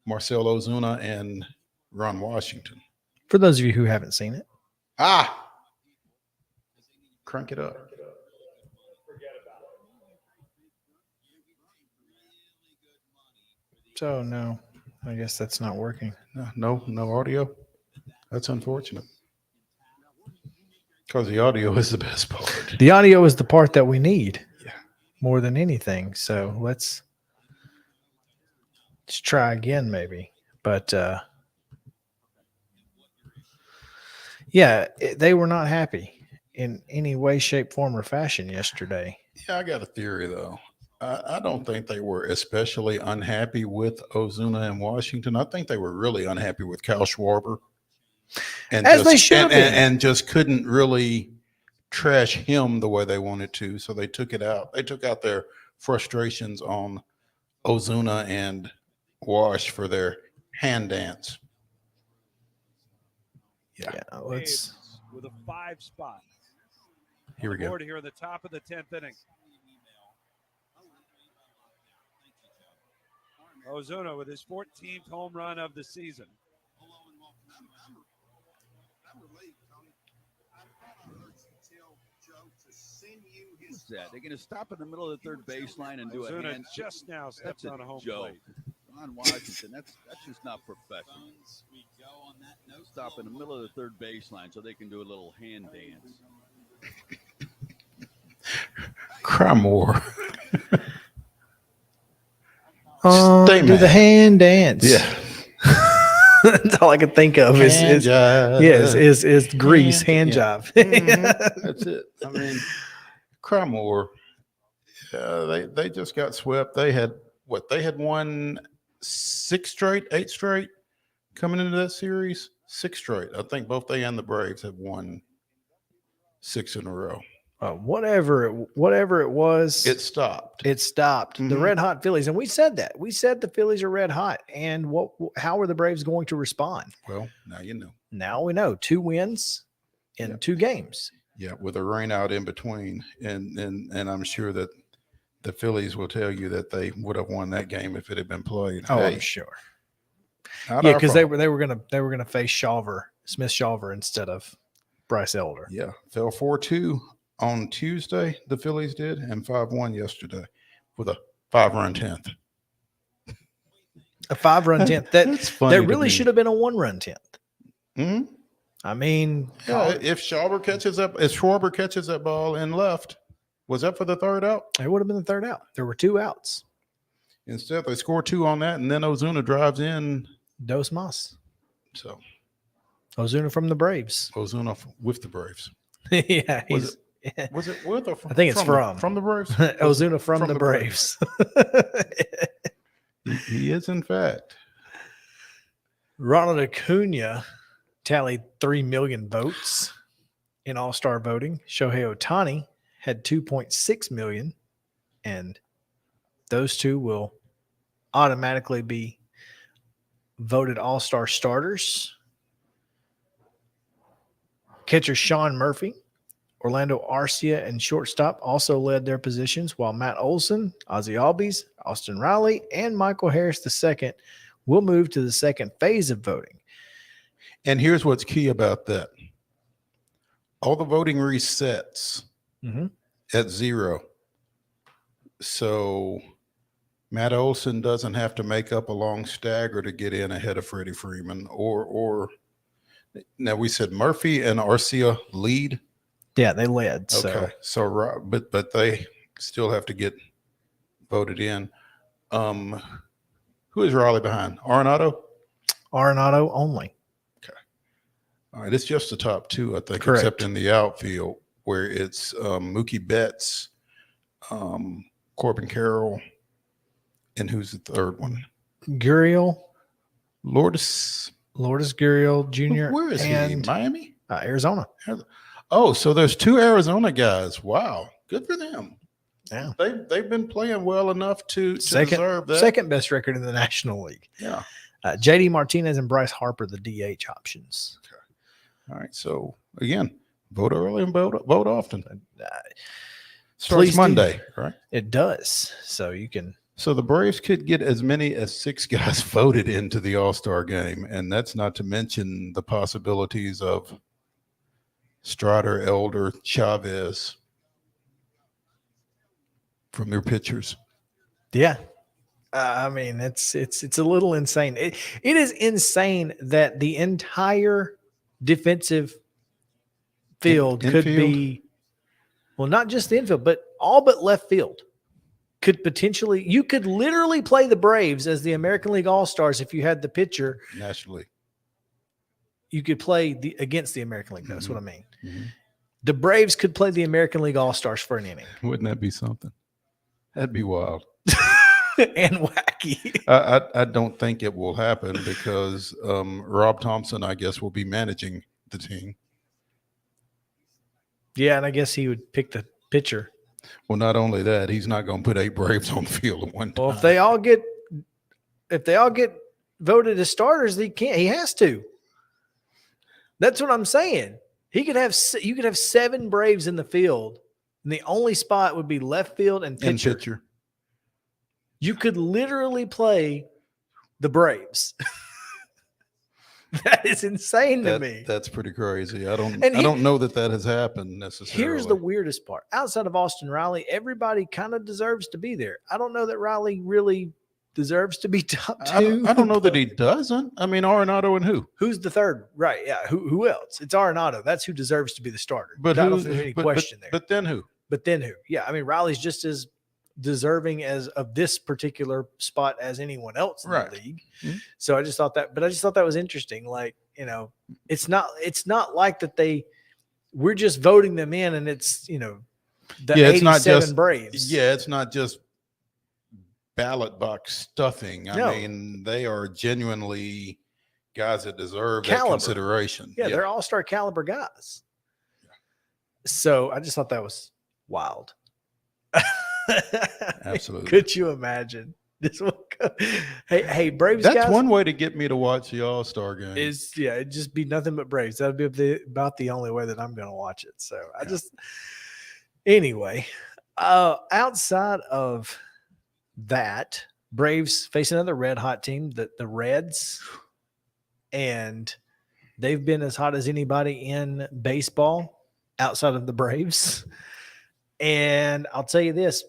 Marcell Ozuna and Ron Washington. For those of you who haven't seen it. Crank it up. So, no, I guess that's not working. No audio. That's unfortunate. Because the audio is the best part. The audio is the part that we need. Yeah. More than anything. So let's try again, maybe. But, yeah, they were not happy in any way, shape, form, or fashion yesterday. Yeah, I got a theory, though. I don't think they were especially unhappy with Ozuna and Washington. I think they were really unhappy with Kyle Schwarber. And they should have been. And just couldn't really trash him the way they wanted to. So they took it out. They took out their frustrations on Ozuna and Wash for their hand dance. Yeah, let's. With a 5 spot. Here we go. Here in the top of the 10th inning. Ozuna with his 14th home run of the season. What's that? They're going to stop in the middle of the third baseline and do a hand. Just now steps on a home plate. Ron Washington, that's just not professional. Stop in the middle of the third baseline so they can do a little hand dance. Cry more. Do the hand dance. Yeah. That's all I can think of is grease, hand job. Mm-hmm. That's it. I mean, cry more. They just got swept. They had won 6 straight, 8 straight coming into that series. 6 straight. I think both they and the Braves have won 6 in a row. Whatever it was, it stopped. Mm-hmm. The red hot Phillies, and we said that. We said the Phillies are red hot. And how are the Braves going to respond? Well, now you know. Now we know. 2 wins in 2 games. Yeah, with a rain out in between, and I'm sure that the Phillies will tell you that they would have won that game if it had been played. Oh, I'm sure. Yeah, because they were gonna face Shawver Smith Shawver instead of Bryce Elder. Yeah, fell 4-2 on Tuesday, the Phillies did, and 5-1 yesterday with a 5-run 10th. A 5-run 10th. That's funny That to really me. should have been a 1-run 10th. Mm-hmm. I mean, Yeah, if Schwarber catches that ball in left, was that for the third out? It would have been the third out. There were 2 outs. Instead, they score 2 on that, and then Ozuna drives in. Dos Mas. So Ozuna from the Braves. Ozuna with the Braves. Yeah, was it with or from? I think it's from the Braves. Ozuna from the Braves. He is, in fact. Ronald Acuna tallied 3 million votes in All-Star voting. Shohei Ohtani had 2.6 million, and those two will automatically be voted All-Star starters. Catcher Sean Murphy, Orlando Arcia, and shortstop also led their positions, while Matt Olson, Ozzie Albies, Austin Riley, and Michael Harris II will move to the second phase of voting. And here's what's key about that. All the voting resets at 0. So Matt Olson doesn't have to make up a long stagger to get in ahead of Freddie Freeman. Or now we said Murphy and Arcia lead. Yeah, they led. Okay. So but they still have to get voted in. Who is Raleigh behind? Arenado? Arenado only. Okay. All right. It's just the top 2, I think, Correct. except in the outfield where it's Mookie Betts, Corbin Carroll, and who's the third one? Gurriel. Lourdes Gurriel Jr. Where is he? Miami? Arizona. Oh, so there's 2 Arizona guys. Wow. Good for them. Yeah. They've been playing well enough to deserve that. Second best record in the National League. Yeah. JD Martinez and Bryce Harper, the DH options. Okay. All right. So again, vote early and vote often. Starts Monday, right? It does. So you can. So the Braves could get as many as 6 guys voted into the All-Star game, and that's not to mention the possibilities of Strider, Elder, Chavez from their pitchers. Yeah. I mean, it's a little insane. It is insane that the entire defensive field could be, well, not just the infield, but all but left field could potentially, you could literally play the Braves as the American League All-Stars if you had the pitcher. Nationally. You could play against the American League. That's what I mean. The Braves could play the American League All-Stars for an inning. Wouldn't that be something? That'd be wild. And wacky. I don't think it will happen because Rob Thompson, I guess, will be managing the team. Yeah, and I guess he would pick the pitcher. Well, not only that, he's not going to put 8 Braves on the field at one time. Well, if they all get voted as starters, he has to. That's what I'm saying. You could have 7 Braves in the field, and the only spot would be left field and pitcher. You could literally play the Braves. That is insane to me. That's pretty crazy. I don't know that has happened necessarily. Here's the weirdest part. Outside of Austin Riley, everybody kind of deserves to be there. I don't know that Riley really deserves to be top 2. I don't know that he doesn't. I mean, Arenado and who? Who's the third? Right. Yeah. Who else? It's Arenado. That's who deserves to be the starter. But I don't think there's any question there. But then who? Yeah. I mean, Riley's just as deserving of this particular spot as anyone else in the league. Mm-hmm. So I just thought that was interesting. Like, it's not like that we're just voting them in and it's, the 87 Braves. Yeah. It's not just ballot box stuffing. I mean, they are genuinely guys that deserve that consideration. Yeah. They're all-star caliber guys. So I just thought that was wild. Absolutely. Could you imagine this one? Hey, Braves That's guys. One way to get me to watch the All-Star game. It'd just be nothing but Braves. That would be about the only way that I'm going to watch it. So anyway, outside of that, Braves face another red hot team, the Reds, and They've been as hot as anybody in baseball outside of the Braves. And I'll tell you this,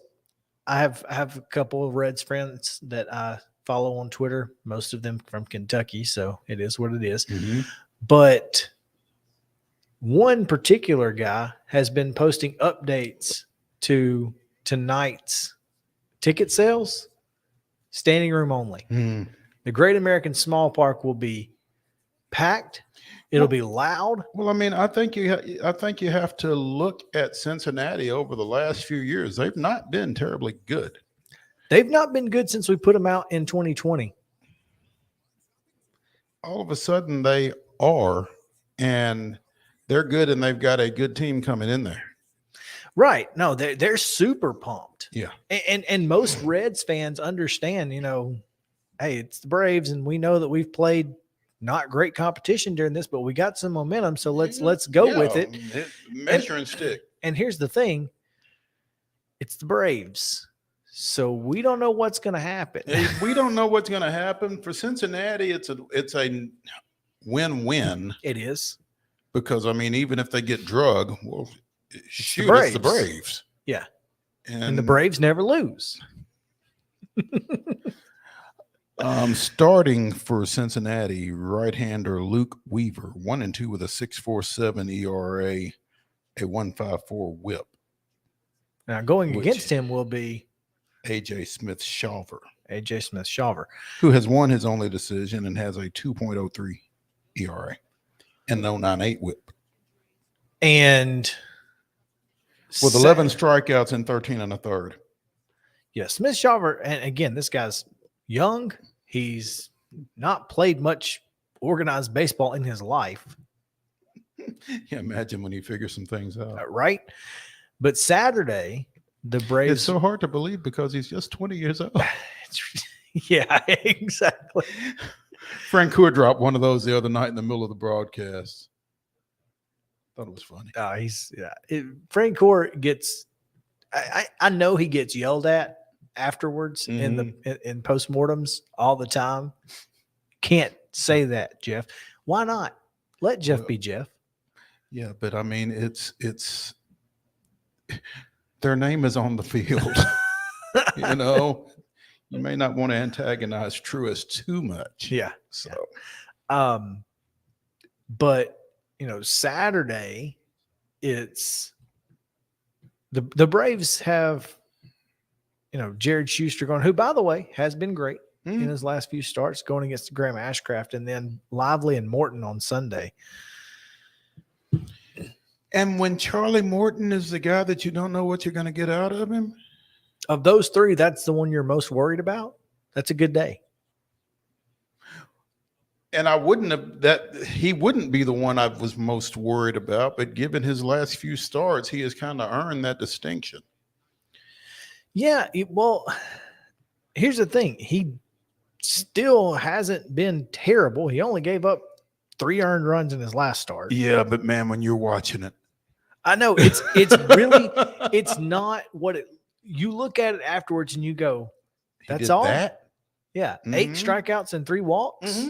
I have a couple of Reds friends that I follow on Twitter, most of them from Kentucky, so it is what it is. But one particular guy has been posting updates to tonight's ticket sales, standing room only. The Great American Small Park will be packed. It'll be loud. Well, I mean, I think you have to look at Cincinnati over the last few years. They've not been terribly good. They've not been good since we put them out in 2020. All of a sudden, they are, and they're good, and they've got a good team coming in there. Right. No, they're super pumped. Yeah. And most Reds fans understand, hey, it's the Braves, and we know that we've played not great competition during this, but we got some momentum, so let's go with it. Measuring stick. And here's the thing. It's the Braves. So we don't know what's going to happen. We don't know what's going to happen. For Cincinnati, it's a win-win. It is. Because, I mean, even if they get drug, well, shoot, it's the Braves. Yeah. And the Braves never lose. Starting for Cincinnati, right-hander Luke Weaver, 1-2 with a 6.47 ERA, a 1.54 WHIP. Now going against him will be AJ Smith-Shawver. AJ Smith-Shawver, who has won his only decision and has a 2.03 ERA and no 9.8 WHIP. And with 11 strikeouts and 13 1/3. Yeah, Smith-Shawver, and again, this guy's young. He's not played much organized baseball in his life. Yeah, imagine when he figures some things out. Right? But Saturday, the Braves... It's so hard to believe because he's just 20 years old. Yeah, exactly. Francoeur dropped one of those the other night in the middle of the broadcast. Thought it was funny. Francoeur gets... I know he gets yelled at afterwards in postmortems all the time. Can't say that, Jeff. Why not? Let Jeff be Jeff. Yeah, but I mean, it's their name is on the field. You may not want to antagonize Truist too much. Yeah. So, but Saturday, it's the Braves have, Jared Schuster going, who, by the way, has been great in his last few starts, going against Graham Ashcraft, and then Lively and Morton on Sunday. And when Charlie Morton is the guy that you don't know what you're going to get out of him? Of those three, that's the one you're most worried about? That's a good day. And he wouldn't be the one I was most worried about, but given his last few starts, he has kind of earned that distinction. Yeah, well, here's the thing. He still hasn't been terrible. He only gave up 3 earned runs in his last start. Yeah, but man, when you're watching it, I know it's really, it's not what you look at it afterwards and you go, that's all. Yeah. 8 strikeouts and 3 walks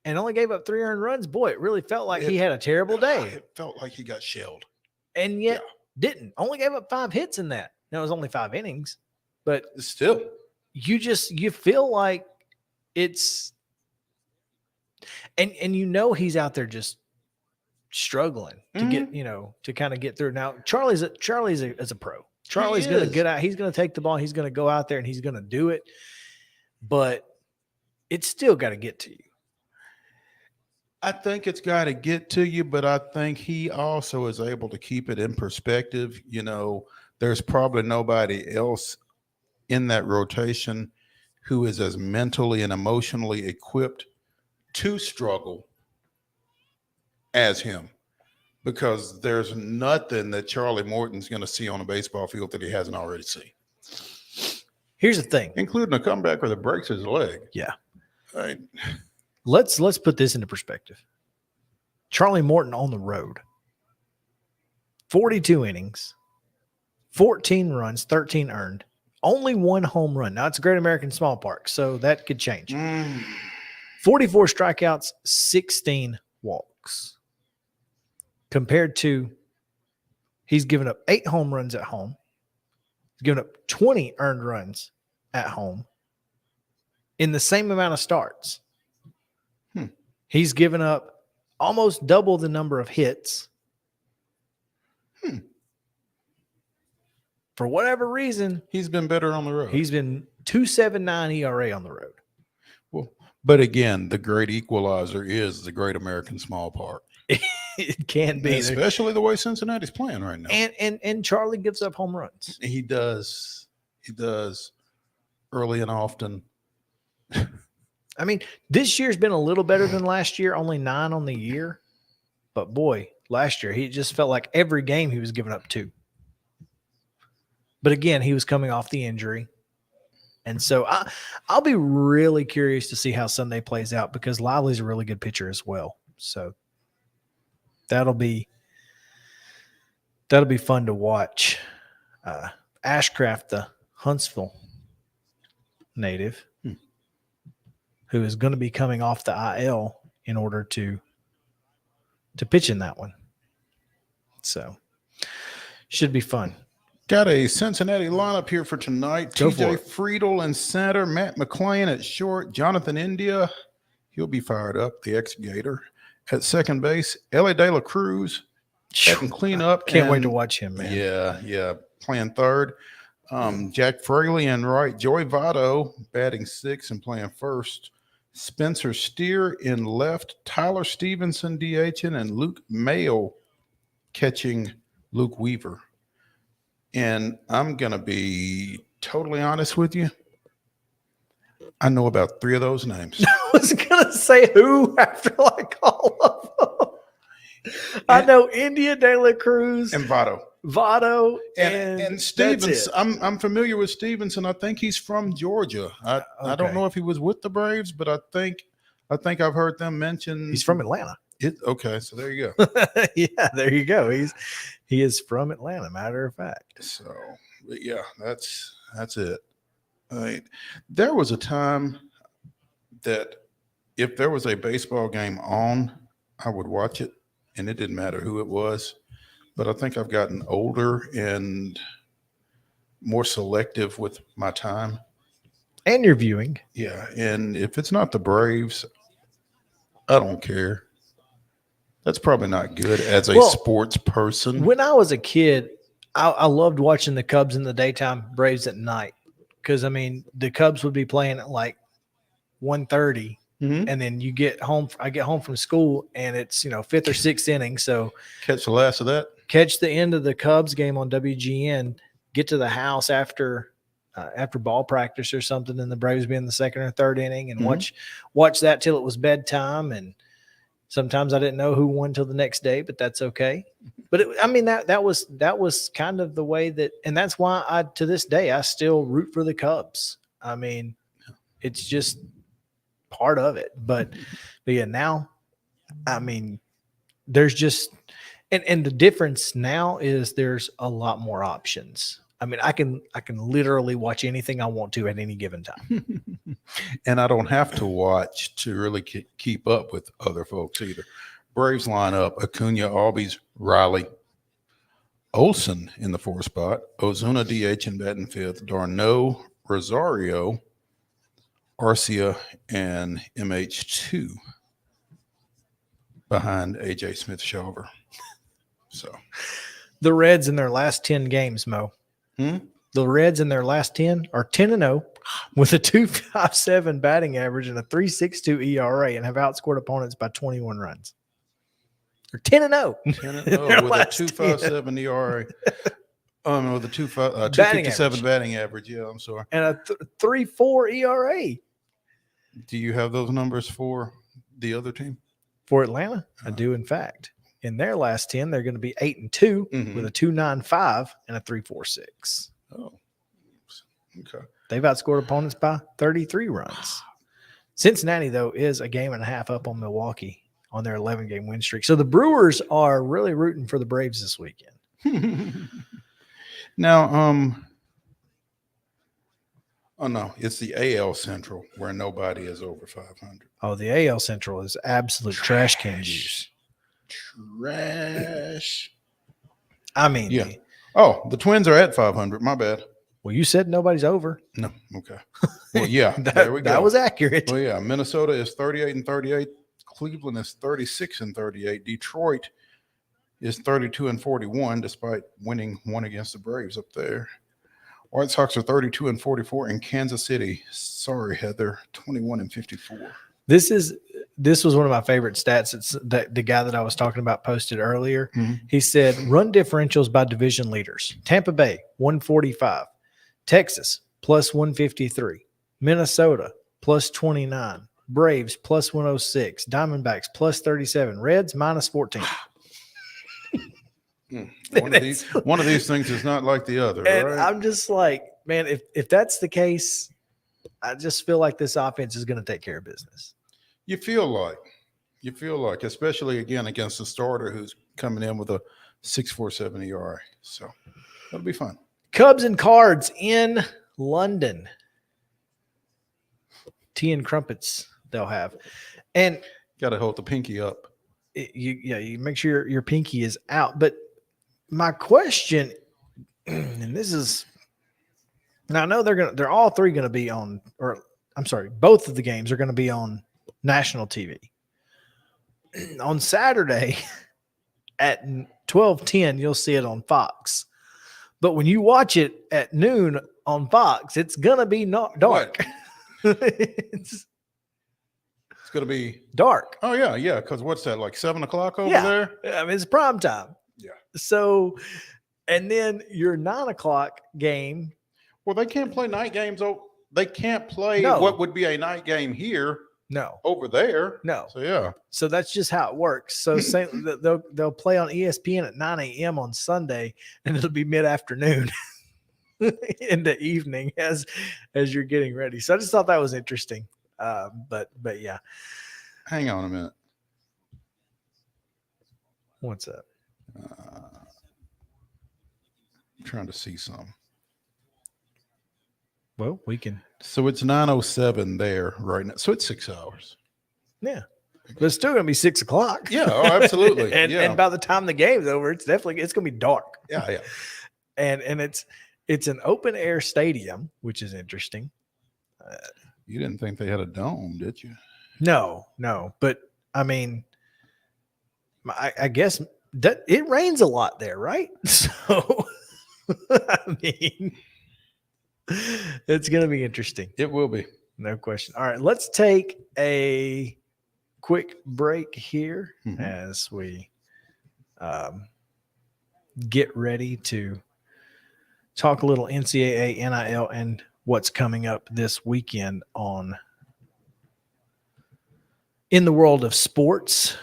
and only gave up 3 earned runs. Boy, it really felt like he had a terrible day. It felt like he got shelled. And yet didn't. Only gave up 5 hits in that. Now it was only 5 innings, but still you feel like it's, and he's out there just struggling to get, to kind of get through. Now Charlie's a pro. Charlie's going to get out. He's going to take the ball. He's going to go out there and he's going to do it, but it's still got to get to you. I think it's got to get to you, but I think he also is able to keep it in perspective. There's probably nobody else in that rotation who is as mentally and emotionally equipped to struggle as him, because there's nothing that Charlie Morton's going to see on a baseball field that he hasn't already seen. Here's the thing, including a comeback where it breaks his leg. Yeah. Right. Let's put this into perspective. Charlie Morton on the road, 42 innings, 14 runs, 13 earned, only 1 home run. Now, it's a Great American Small Park, so that could change. 44 strikeouts, 16 walks compared to he's given up 8 home runs at home. He's given up 20 earned runs at home in the same amount of starts. He's given up almost double the number of hits. For whatever reason, he's been better on the road. He's been 2.79 ERA on the road. Well, but again, the great equalizer is the Great American Small Park. It can be, especially the way Cincinnati's playing right now. And Charlie gives up home runs. He does. He does, early and often. I mean, this year's been a little better than last year, only 9 on the year. But boy, last year, he just felt like every game he was giving up 2. But again, he was coming off the injury. And so I'll be really curious to see how Sunday plays out because Lively's a really good pitcher as well. So that'll be fun to watch. Ashcraft, the Huntsville native, who is going to be coming off the IL in order to pitch in that one. So should be fun. Got a Cincinnati lineup here for tonight. Go TJ for it. Friedel in center, Matt McClain at short, Jonathan India, he'll be fired up, the ex-Gator. At second base, Ellie De La Cruz, can clean up. Can't wait to watch him, man. Yeah, playing third. Jack Fraley in right, Joey Votto batting 6th and playing first. Spencer Steer in left, Tyler Stevenson DHing, and Luke Mayo catching Luke Weaver. And I'm going to be totally honest with you. I know about 3 of those names. I was going to say who after like all of them. I know India, De La Cruz. And Votto. And Stevens. I'm familiar with Stevenson. I think he's from Georgia. I don't know if he was with the Braves, but I think I've heard them mention. He's from Atlanta. Okay, so there you go. Yeah, there you go. He is from Atlanta, matter of fact. So, but yeah, that's it. There was a time that if there was a baseball game on, I would watch it, and it didn't matter who it was. But I think I've gotten older and more selective with my time. And your viewing. Yeah, and if it's not the Braves, I don't care. That's probably not good as a sports person. When I was a kid, I loved watching the Cubs in the daytime, Braves at night. Because, I mean, the Cubs would be playing at like 1:30. And then you get home. I get home from school, and it's, 5th or 6th inning. So catch the last of that. Catch the end of the Cubs game on WGN. Get to the house after ball practice or something, and the Braves be in the 2nd or 3rd inning, and watch that till it was bedtime. And sometimes I didn't know who won till the next day, but that's okay. But that was kind of the way that, and that's why to this day I still root for the Cubs. I mean, it's just part of it. But yeah, now, I mean, there's just, and the difference now is there's a lot more options. I mean, I can literally watch anything I want to at any given time. And I don't have to watch to really keep up with other folks either. Braves line up Acuna, Albies, Riley, Olsen in the 4th spot, Ozuna DH and batting 5th, Darno, Rosario, Arcia, and MH2 behind AJ Smith-Shawver. So the Reds in their last 10 games, Mo. The Reds in their last 10 are 10-0 with a 2.57 batting average and a 3.62 ERA and have outscored opponents by 21 runs. They're 10-0. 10-0 with a 2.57 ERA. With a 2.57 batting average. Yeah, I'm sorry. And a 3.4 ERA. Do you have those numbers for the other team? For Atlanta? I do, in fact. In their last 10, they're going to be 8-2 with a 2.95 and a 3.46. Oh, okay. They've outscored opponents by 33 runs. Cincinnati, though, is a game and a half up on Milwaukee on their 11-game win streak. So the Brewers are really rooting for the Braves this weekend. Now, Oh, no. It's the AL Central where nobody is over 500. Oh, the AL Central is absolute trash can juice. Trash. I mean, yeah. Oh, the Twins are at 500. My bad. Well, you said nobody's over. No. Okay. Well, yeah. There we go. That was accurate. Well, yeah. Minnesota is 38-38. Cleveland is 36-38. Detroit is 32-41, despite winning one against the Braves up there. White Sox are 32-44, and Kansas City, sorry, Heather, 21-54. This was one of my favorite stats. It's the guy that I was talking about posted earlier. Mm-hmm. He said run differentials by division leaders. Tampa Bay, 145. Texas, plus 153. Minnesota, plus 29. Braves, plus 106. Diamondbacks, plus 37. Reds, minus 14. One of these things is not like the other. And right? I'm just like, man, if that's the case, I just feel like this offense is going to take care of business. You feel like, especially again against a starter who's coming in with a 6.47 ERA. So that'll be fun. Cubs and Cards in London. Tea and crumpets they'll have, and got to hold the pinky up. You make sure your pinky is out. But my question, and this is now I know they're all three going to be on, or I'm sorry, both of the games are going to be on national TV on Saturday at 12:10. You'll see it on Fox. But when you watch it at noon on Fox, it's gonna be not dark. It's gonna be dark. Oh yeah. Because what's that, like 7 o'clock over there? I mean, it's prime time. Yeah. So, and then your 9 o'clock game. Well, they can't play night games. They can't play what would be a night game here. No. Over there. No. So yeah. So that's just how it works. So they'll play on ESPN at 9 a.m. on Sunday, and it'll be mid-afternoon in the evening as you're getting ready. So I just thought that was interesting. But yeah. Hang on a minute. What's up? I'm trying to see some. Well, we can. So it's 9:07 there right now. So it's 6 hours. Yeah. But it's still going to be 6 o'clock. Yeah. Oh, absolutely. And by the time the game's over, it's going to be dark. Yeah. And it's an open air stadium, which is interesting. You didn't think they had a dome, did you? No. But I mean, I guess that it rains a lot there, right? So, I mean, it's going to be interesting. It will be. No question. All right, let's take a quick break here as we get ready to talk a little NCAA, NIL, and what's coming up this weekend in the world of sports.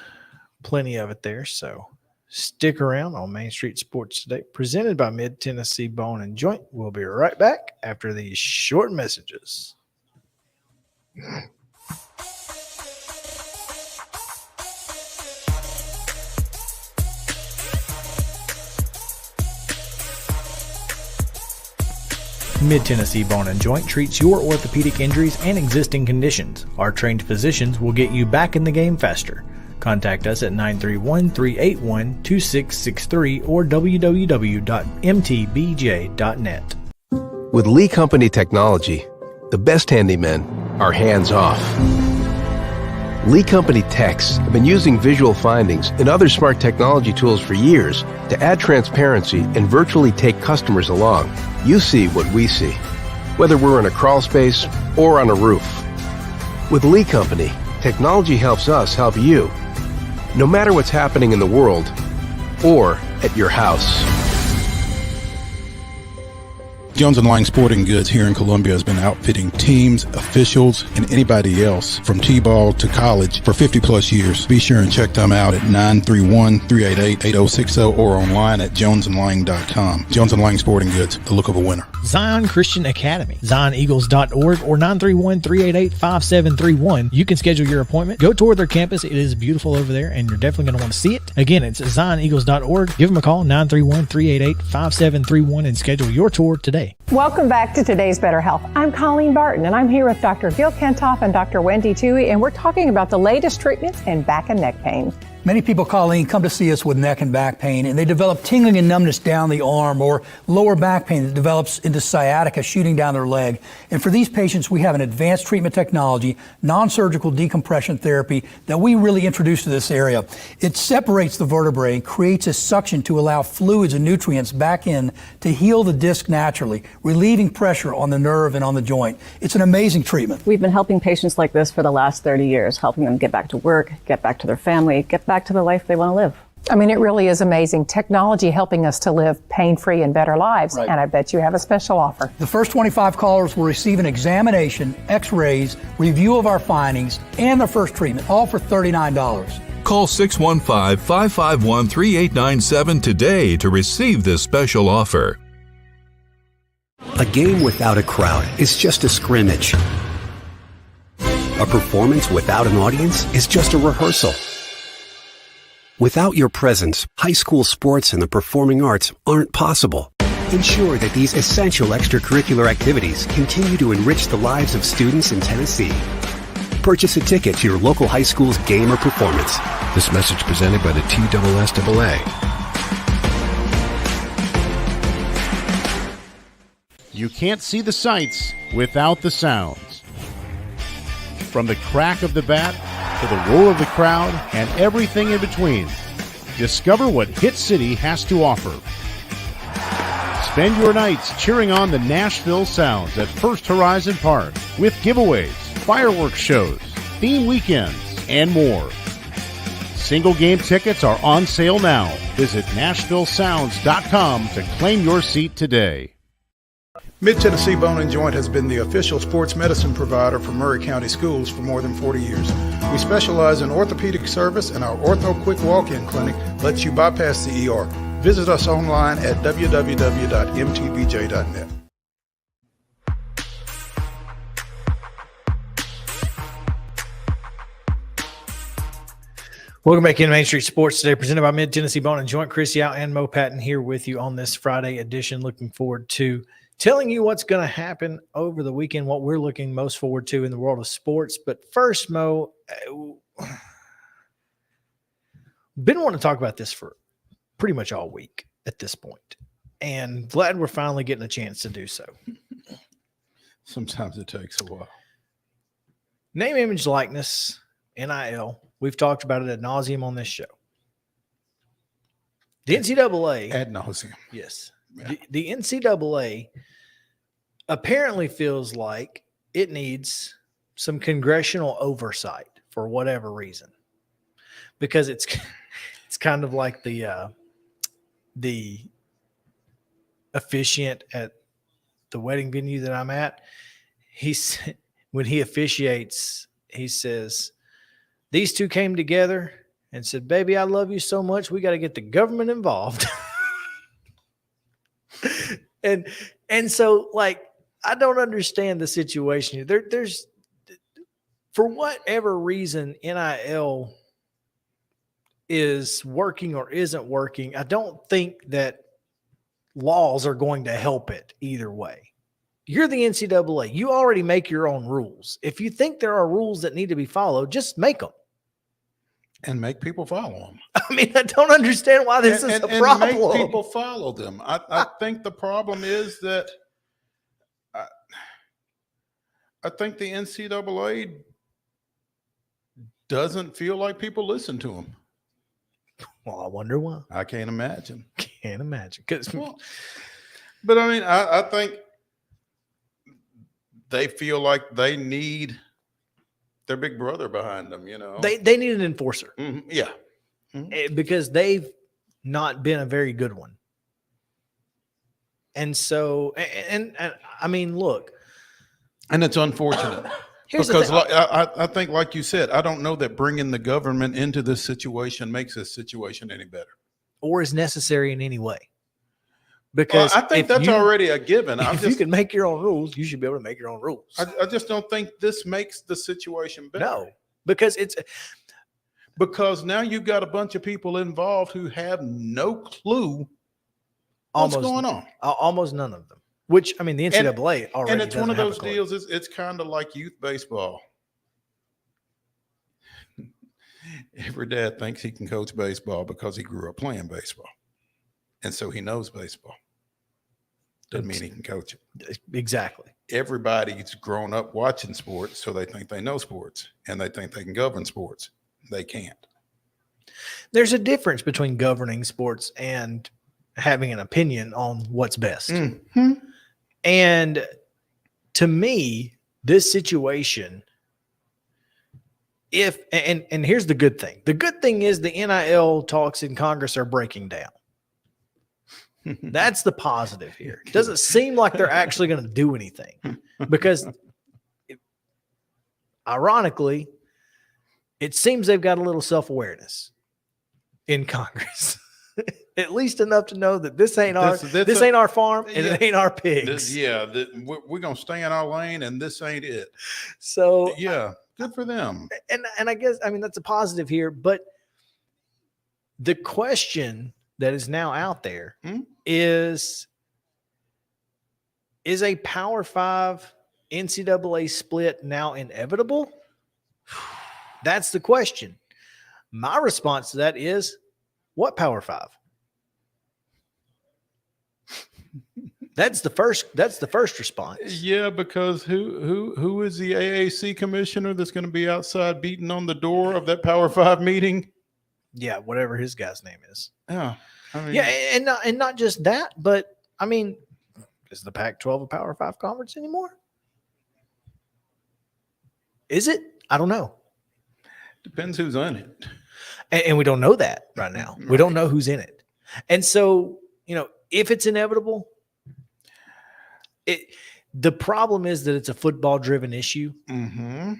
Plenty of it there, so stick around on Main Street Sports Today, presented by Mid-Tennessee Bone and Joint. We'll be right back after these short messages. Mid-Tennessee Bone and Joint treats your orthopedic injuries and existing conditions. Our trained physicians will get you back in the game faster. Contact us at 931-381-2663 or www.mtbj.net. With Lee Company technology, the best handymen are hands-off. Lee Company techs have been using visual findings and other smart technology tools for years to add transparency and virtually take customers along. You see what we see, whether we're in a crawl space or on a roof. With Lee Company, technology helps us help you, no matter what's happening in the world or at your house. Jones & Lang Sporting Goods here in Columbia has been outfitting teams, officials, and anybody else from T-ball to college for 50-plus years. Be sure and check them out at 931-388-8060 or online at jonesandlang.com. Jones & Lang Sporting Goods, the look of a winner. Zion Christian Academy, zioneagles.org or 931-388-5731. You can schedule your appointment. Go tour their campus. It is beautiful over there, and you're definitely going to want to see it. Again, it's zioneagles.org. Give them a call, 931-388-5731, and schedule your tour today. today. Welcome back to Today's Better Health. I'm Colleen Barton, and I'm here with Dr. Gil Kentoff and Dr. Wendy Toohey, and we're talking about the latest treatments in back and neck pain. Many people, Colleen, come to see us with neck and back pain, and they develop tingling and numbness down the arm or lower back pain that develops into sciatica shooting down their leg. And for these patients, we have an advanced treatment technology, non-surgical decompression therapy that we really introduced to this area. It separates the vertebrae and creates a suction to allow fluids and nutrients back in to heal the disc naturally, relieving pressure on the nerve and on the joint. It's an amazing treatment. We've been helping patients like this for the last 30 years, helping them get back to work, get back to their family, get back to the life they want to live. I mean, it really is amazing. Technology helping us to live pain-free and better lives. Right. And I bet you have a special offer. The first 25 callers will receive an examination, x-rays, review of our findings, and their first treatment, all for $39. Call 615-551-3897 today to receive this special offer. A game without a crowd is just a scrimmage. A performance without an audience is just a rehearsal. Without your presence, high school sports and the performing arts aren't possible. Ensure that these essential extracurricular activities continue to enrich the lives of students in Tennessee. Purchase a ticket to your local high school's game or performance. This message presented by the TSSAA. You can't see the sights without the sounds. From the crack of the bat to the roar of the crowd and everything in between, discover what Hit City has to offer. Spend your nights cheering on the Nashville Sounds at First Horizon Park with giveaways, fireworks shows, theme weekends, and more. Single game tickets are on sale now. Visit NashvilleSounds.com to claim your seat today. Mid-Tennessee Bone and Joint has been the official sports medicine provider for Murray County Schools for more than 40 years. We specialize in orthopedic service, and our Ortho Quick Walk-In Clinic lets you bypass the ER. Visit us online at www.mtbj.net. Welcome back in Main Street Sports today, presented by Mid-Tennessee Bone and Joint. Chris Yow and Mo Patton here with you on this Friday edition. Looking forward to telling you what's going to happen over the weekend, what we're looking most forward to in the world of sports. But first, Mo, been wanting to talk about this for pretty much all week at this point, and glad we're finally getting a chance to do so. Sometimes it takes a while. Name, image, likeness, NIL. We've talked about it ad nauseum on this show. The NCAA. Ad nauseum. Yes. Yeah. The NCAA apparently feels like it needs some congressional oversight for whatever reason, because it's kind of like the officiant at the wedding venue that I'm at. When he officiates, he says, "These two came together and said, 'Baby, I love you so much, we got to get the government involved.'" And so, like, I don't understand the situation. There's for whatever reason, NIL is working or isn't working. I don't think that laws are going to help it either way. You're the NCAA. You already make your own rules. If you think there are rules that need to be followed, just make them. And make people follow them. I mean, I don't understand why this is a problem. And make people follow them. I think the problem is that I think the NCAA doesn't feel like people listen to them. Well, I wonder why. I can't imagine. Can't imagine. But I mean, I think they feel like they need their big brother behind them, you know. They need an enforcer. Mm-hmm. Yeah. Mm-hmm. Because they've not been a very good one. And so, and I mean, look. And it's unfortunate. Because I think, like you said, I don't know that bringing the government into this situation makes this situation any better. Or is necessary in any way. Because I think that's already a given. If you can make your own rules, you should be able to make your own rules. I just don't think this makes the situation better. No, because now you've got a bunch of people involved who have no clue what's going on. Almost none of them. Which, I mean, the NCAA already and it's one of doesn't have those a card. deals. It's kind of like youth baseball. Every dad thinks he can coach baseball because he grew up playing baseball, and so he knows baseball. Doesn't mean he can coach it. Exactly. Everybody's grown up watching sports, so they think they know sports, and they think they can govern sports. They can't. There's a difference between governing sports and having an opinion on what's best. Mm-hmm. And to me, this situation, and here's the good thing. The good thing is the NIL talks in Congress are breaking down. That's the positive here. It doesn't seem like they're actually going to do anything because, ironically, it seems they've got a little self-awareness in Congress, at least enough to know that this ain't ain't our farm and it ain't our pigs. We're going to stay in our lane and this ain't it. So yeah, good for them. And I guess, I mean, that's a positive here, but the question that is now out there is a Power 5 NCAA split now inevitable? That's the question. My response to that is, what Power 5? That's the first response. Yeah, because who is the AAC commissioner that's going to be outside beating on the door of that Power 5 meeting? Yeah, whatever his guy's name is. Yeah. I mean, yeah, and not just that, but I mean, is the Pac-12 a Power 5 conference anymore? Is it? I don't know. Depends who's on it. And we don't know that right now. Right. We don't know who's in it. And so, if it's inevitable, the problem is that it's a football-driven issue. Mm-hmm.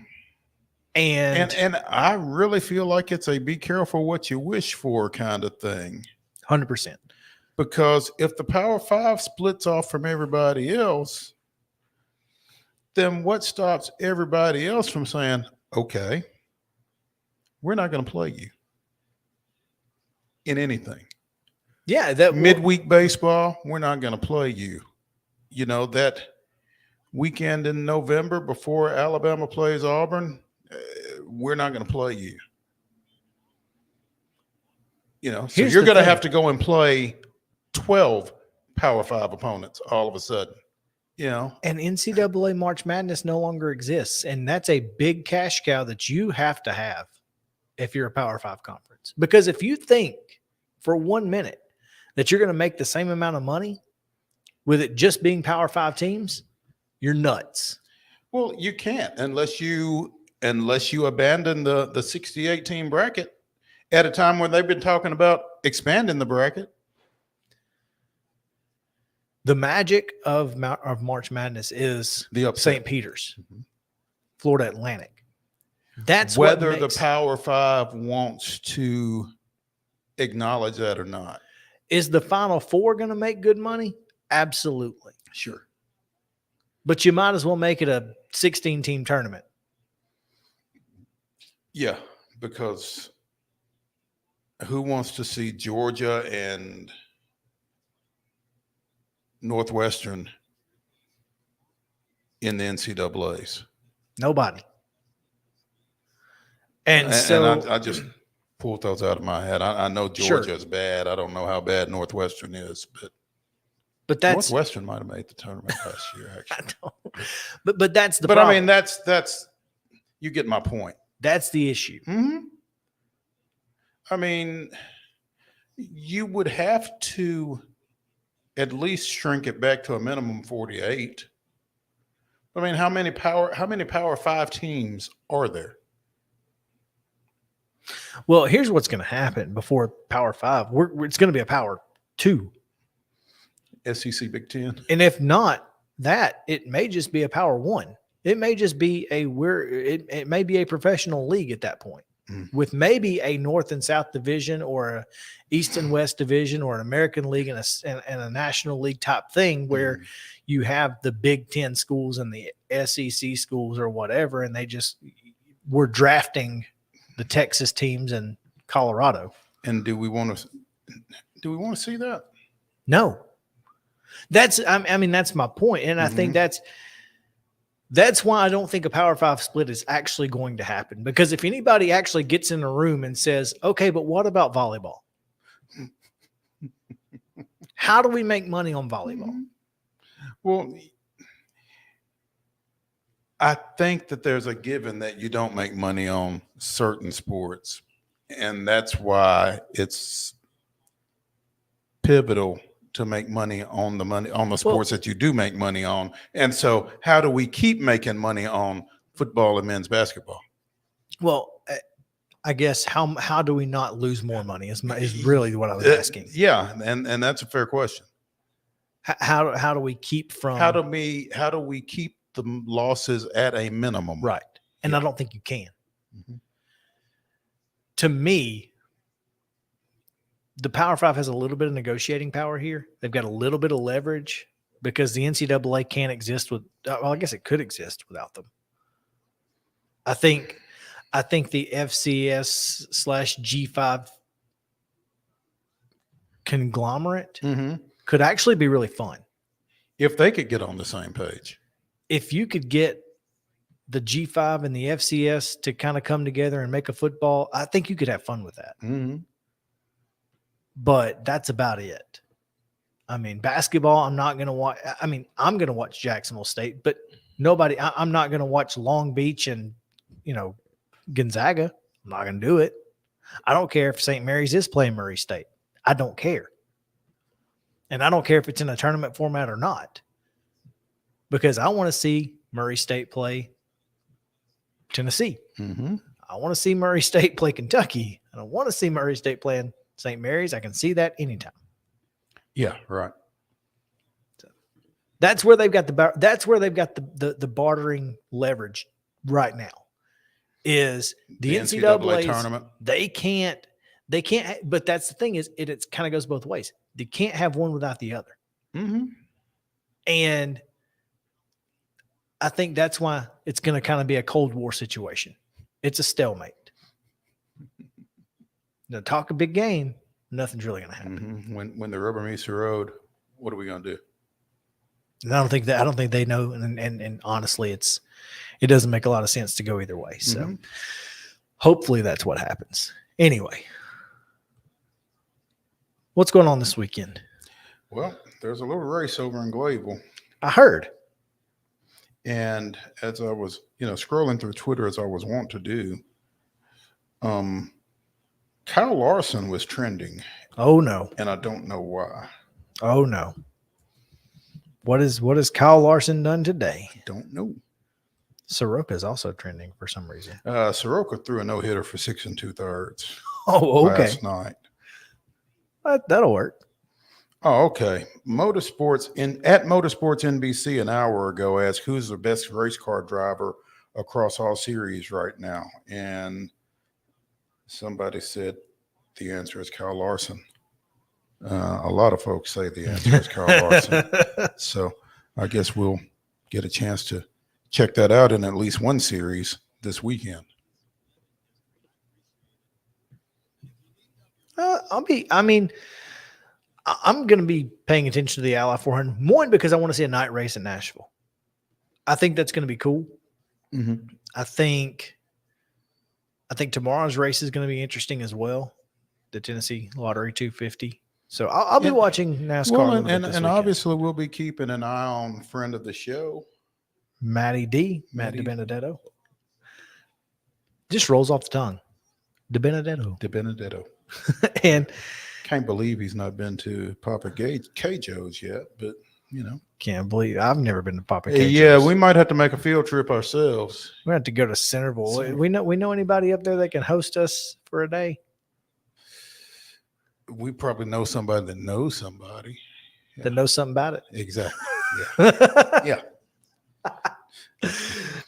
And I really feel like it's a be careful what you wish for kind of thing. 100%. Because if the Power 5 splits off from everybody else, then what stops everybody else from saying, okay, we're not going to play you in anything? Yeah. That midweek baseball, we're not going to play you. That weekend in November before Alabama plays Auburn, we're not going to play you. So you're going to have to go and play 12 Power 5 opponents all of a sudden. And NCAA March Madness no longer exists. And that's a big cash cow that you have to have if you're a Power 5 conference. Because if you think for 1 minute that you're going to make the same amount of money with it just being Power 5 teams, you're nuts. Well, you can't unless you abandon the 68 team bracket at a time when they've been talking about expanding the bracket. The magic of March Madness is the St. Peter's, Florida Atlantic. That's whether what makes, the Power 5 wants to acknowledge that or not. Is the Final Four going to make good money? Absolutely. Sure. But you might as well make it a 16-team tournament. Yeah, because who wants to see Georgia and Northwestern in the NCAAs? Nobody. And so I just pulled those out of my head. I know Georgia is bad. I don't know how bad Northwestern is, but that's Northwestern might have made the tournament last year. Actually, but that's the. But problem. I mean, that's you get my point. That's the issue. Mm-hmm. I mean, you would have to at least shrink it back to a minimum 48. I mean, how many Power 5 teams are there? Well, here's what's going to happen before Power 5. It's going to be a Power 2. SEC Big Ten. And if not that, it may just be a Power 1. It may just be it may be a professional league at that point, with maybe a North and South division or a East and West division or an American League and a National League type thing where you have the Big Ten schools and the SEC schools or whatever, and we're drafting the Texas teams and Colorado. And do we want to see that? No. That's my point, and I think that's why I don't think a Power 5 split is actually going to happen. Because if anybody actually gets in a room and says, "Okay, but what about volleyball? How do we make money on volleyball?" Well, I think that there's a given that you don't make money on certain sports, and that's why it's pivotal to make money on the sports that you do make money on. And so how do we keep making money on football and men's basketball? Well, I guess how do we not lose more money is really what I was asking. Yeah, and that's a fair question. How do we keep from how do we keep the losses at a minimum? Right. And I don't think you can. To me, the Power 5 has a little bit of negotiating power here. They've got a little bit of leverage because the NCAA can't exist with, well, I guess it could exist without them. I think the FCS / G5 conglomerate could actually be really fun. If they could get on the same page. If you could get the G5 and the FCS to kind of come together and make a football, I think you could have fun with that. But that's about it. I mean, basketball, I'm not going to watch. I mean, I'm going to watch Jacksonville State, but I'm not going to watch Long Beach and, Gonzaga. I'm not going to do it. I don't care if St. Mary's is playing Murray State. I don't care. And I don't care if it's in a tournament format or not, because I want to see Murray State play Tennessee. I want to see Murray State play Kentucky. I don't want to see Murray State playing St. Mary's. I can see that anytime. Yeah, right. So that's where they've got the bartering leverage right now. Is the NCAA tournament? They can't. But that's the thing is it kind of goes both ways. They can't have one without the other. And I think that's why it's going to kind of be a Cold War situation. It's a stalemate. Now, talk a big game, nothing's really going to happen. When the rubber meets the road, what are we going to do? And I don't think they know. And honestly, it doesn't make a lot of sense to go either way. So hopefully that's what happens. Anyway, what's going on this weekend? Well, there's a little race over in Glayville. I heard. And as I was, scrolling through Twitter as I was wont to do, Kyle Larson was trending. Oh no. And I don't know why. Oh no. What has Kyle Larson done today? I don't know. Soroka is also trending for some reason. Soroka threw a no-hitter for 6 2/3. Oh, okay. Last night. That'll work. Oh, okay. Motorsports NBC an hour ago asked who's the best race car driver across all series right now, and somebody said the answer is Kyle Larson. A lot of folks say the answer is Kyle Larson. So I guess we'll get a chance to check that out in at least one series this weekend. I'm going to be paying attention to the Ally 400. One, because I want to see a night race in Nashville. I think that's going to be cool. I think tomorrow's race is going to be interesting as well. The Tennessee Lottery 250. So I'll be watching NASCAR. Well, and obviously we'll be keeping an eye on friend of the show, Matt DiBenedetto. Just rolls off the tongue. DiBenedetto. And can't believe he's not been to Papa K. Joe's yet, but can't believe I've never been to Papa K. Yeah, we might have to make a field trip ourselves. We have to go to Centerville. We know anybody up there that can host us for a day? We probably know somebody that knows somebody that knows something about it. Exactly. Yeah. Yeah.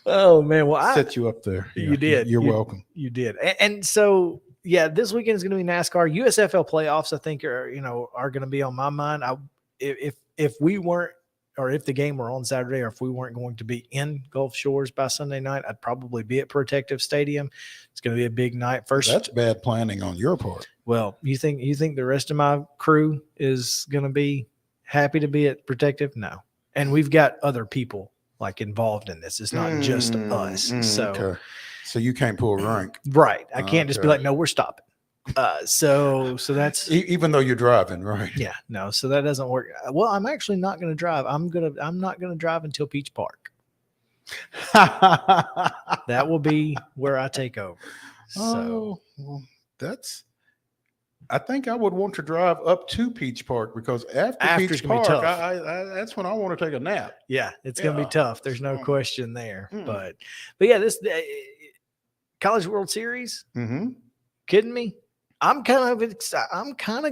Oh man, well, set you up there. You did. You're welcome. You did. And so yeah, this weekend is going to be NASCAR. USFL playoffs, I think, are going to be on my mind. If we weren't, or if the game were on Saturday, or if we weren't going to be in Gulf Shores by Sunday night, I'd probably be at Protective Stadium. It's going to be a big night. First, that's bad planning on your part. Well, you think the rest of my crew is going to be happy to be at Protective? No. And we've got other people like involved in this. It's not just us. So, okay. So you can't pull rank. Right. I can't just be like, no, we're stopping. So that's even though you're driving, right? Yeah, no. So that doesn't work. Well, I'm actually not going to drive. I'm not going to drive until Peach Park. That will be where I take over. So well, I think I would want to drive up to Peach Park because after Peach Park, that's when I want to take a nap. Yeah, it's going to be tough. There's no question there. But yeah, this College World Series. Kidding me? I'm kind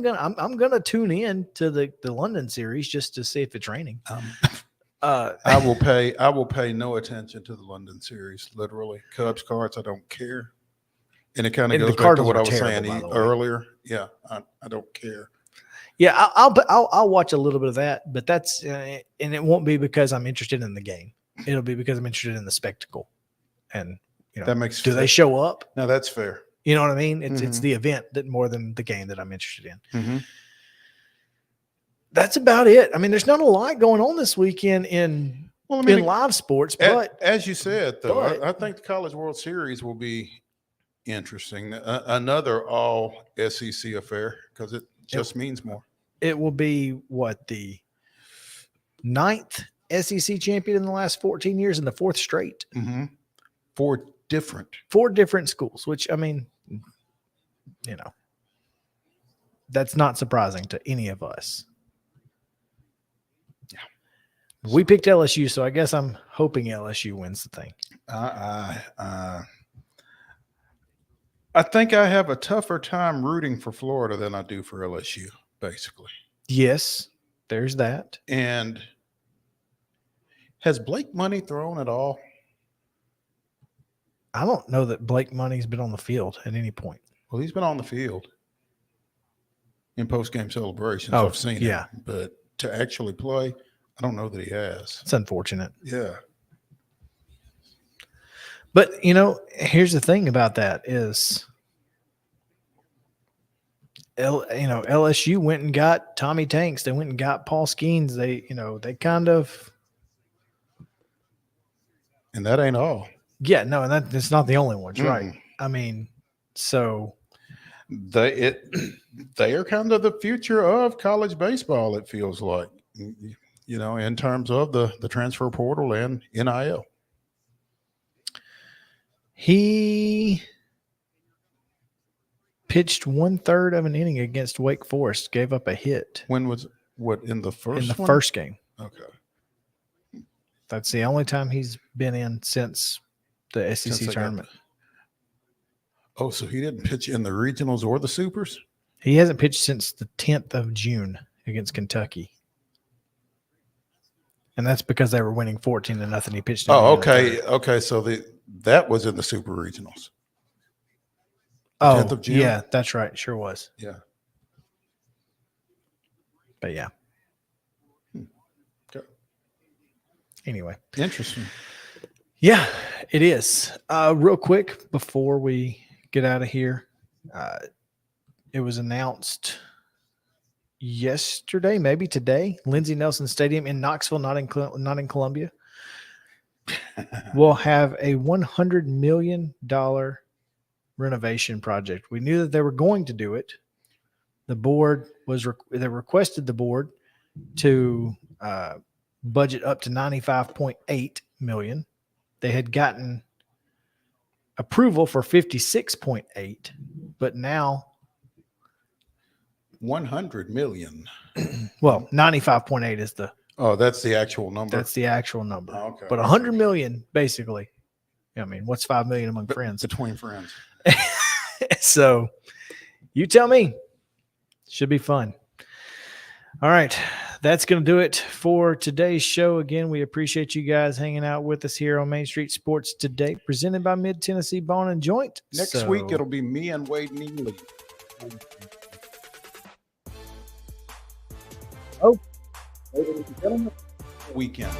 gonna tune in to the London series just to see if it's raining. I will pay no attention to the London series. Literally, Cubs cards, I don't care. And it kind of goes back to what I was saying earlier. Yeah, I don't care. Yeah, I'll watch a little bit of that, but that's and it won't be because I'm interested in the game. It'll be because I'm interested in the spectacle. And that makes do they show up? No, that's fair. You know what I mean? It's the event that more than the game that I'm interested in. That's about it. I mean, there's not a lot going on this weekend in live sports, but as you said, though, I think the College World Series will be interesting. Another all SEC affair because it just means more. It will be the 9th SEC champion in the last 14 years and the 4th straight. Four different schools, which I mean, that's not surprising to any of us. Yeah, we picked LSU, so I guess I'm hoping LSU wins the thing. I think I have a tougher time rooting for Florida than I do for LSU, basically. Yes, there's that. And has Blake Money thrown at all? I don't know that Blake Money's been on the field at any point. Well, he's been on the field in post-game celebrations. I've seen it. But to actually play, I don't know that he has. It's unfortunate. Yeah. But, here's the thing about that is, LSU went and got Tommy Tanks. They went and got Paul Skeens. They kind of. And that ain't all. Yeah, no, and that's not the only ones, right? I mean, so they are kind of the future of college baseball. It feels like, in terms of the transfer portal and NIL. He pitched 1/3 of an inning against Wake Forest, gave up a hit. When was in the first? In the first game. Okay, that's the only time he's been in since the SEC tournament. Oh, so he didn't pitch in the regionals or the supers? He hasn't pitched since the 10th of June against Kentucky. And that's because they were winning 14-0. He pitched. Oh, okay. Okay. So that was in the super regionals. 10th of June? Yeah, that's right. Sure was. Yeah. But yeah. Okay. Anyway. Interesting. Yeah, it is. Real quick before we get out of here, it was announced yesterday, maybe today, Lindsey Nelson Stadium in Knoxville, not in Columbia, will have a $100 million renovation project. We knew that they were going to do it. The board they requested the board to budget up to $95.8 million. They had gotten approval for 56.8, but now 100 million. Well, 95.8 is the. Oh, that's the actual number. That's the actual number. Oh, okay. But 100 million, basically. I mean, what's 5 million among friends? Between friends. So, you tell me. Should be fun. All right. That's going to do it for today's show. Again, we appreciate you guys hanging out with us here on Main Street Sports Today, presented by Mid-Tennessee Bone and Joint. Next week, it'll be me and Wade Neely. Oh, ladies and gentlemen, weekend.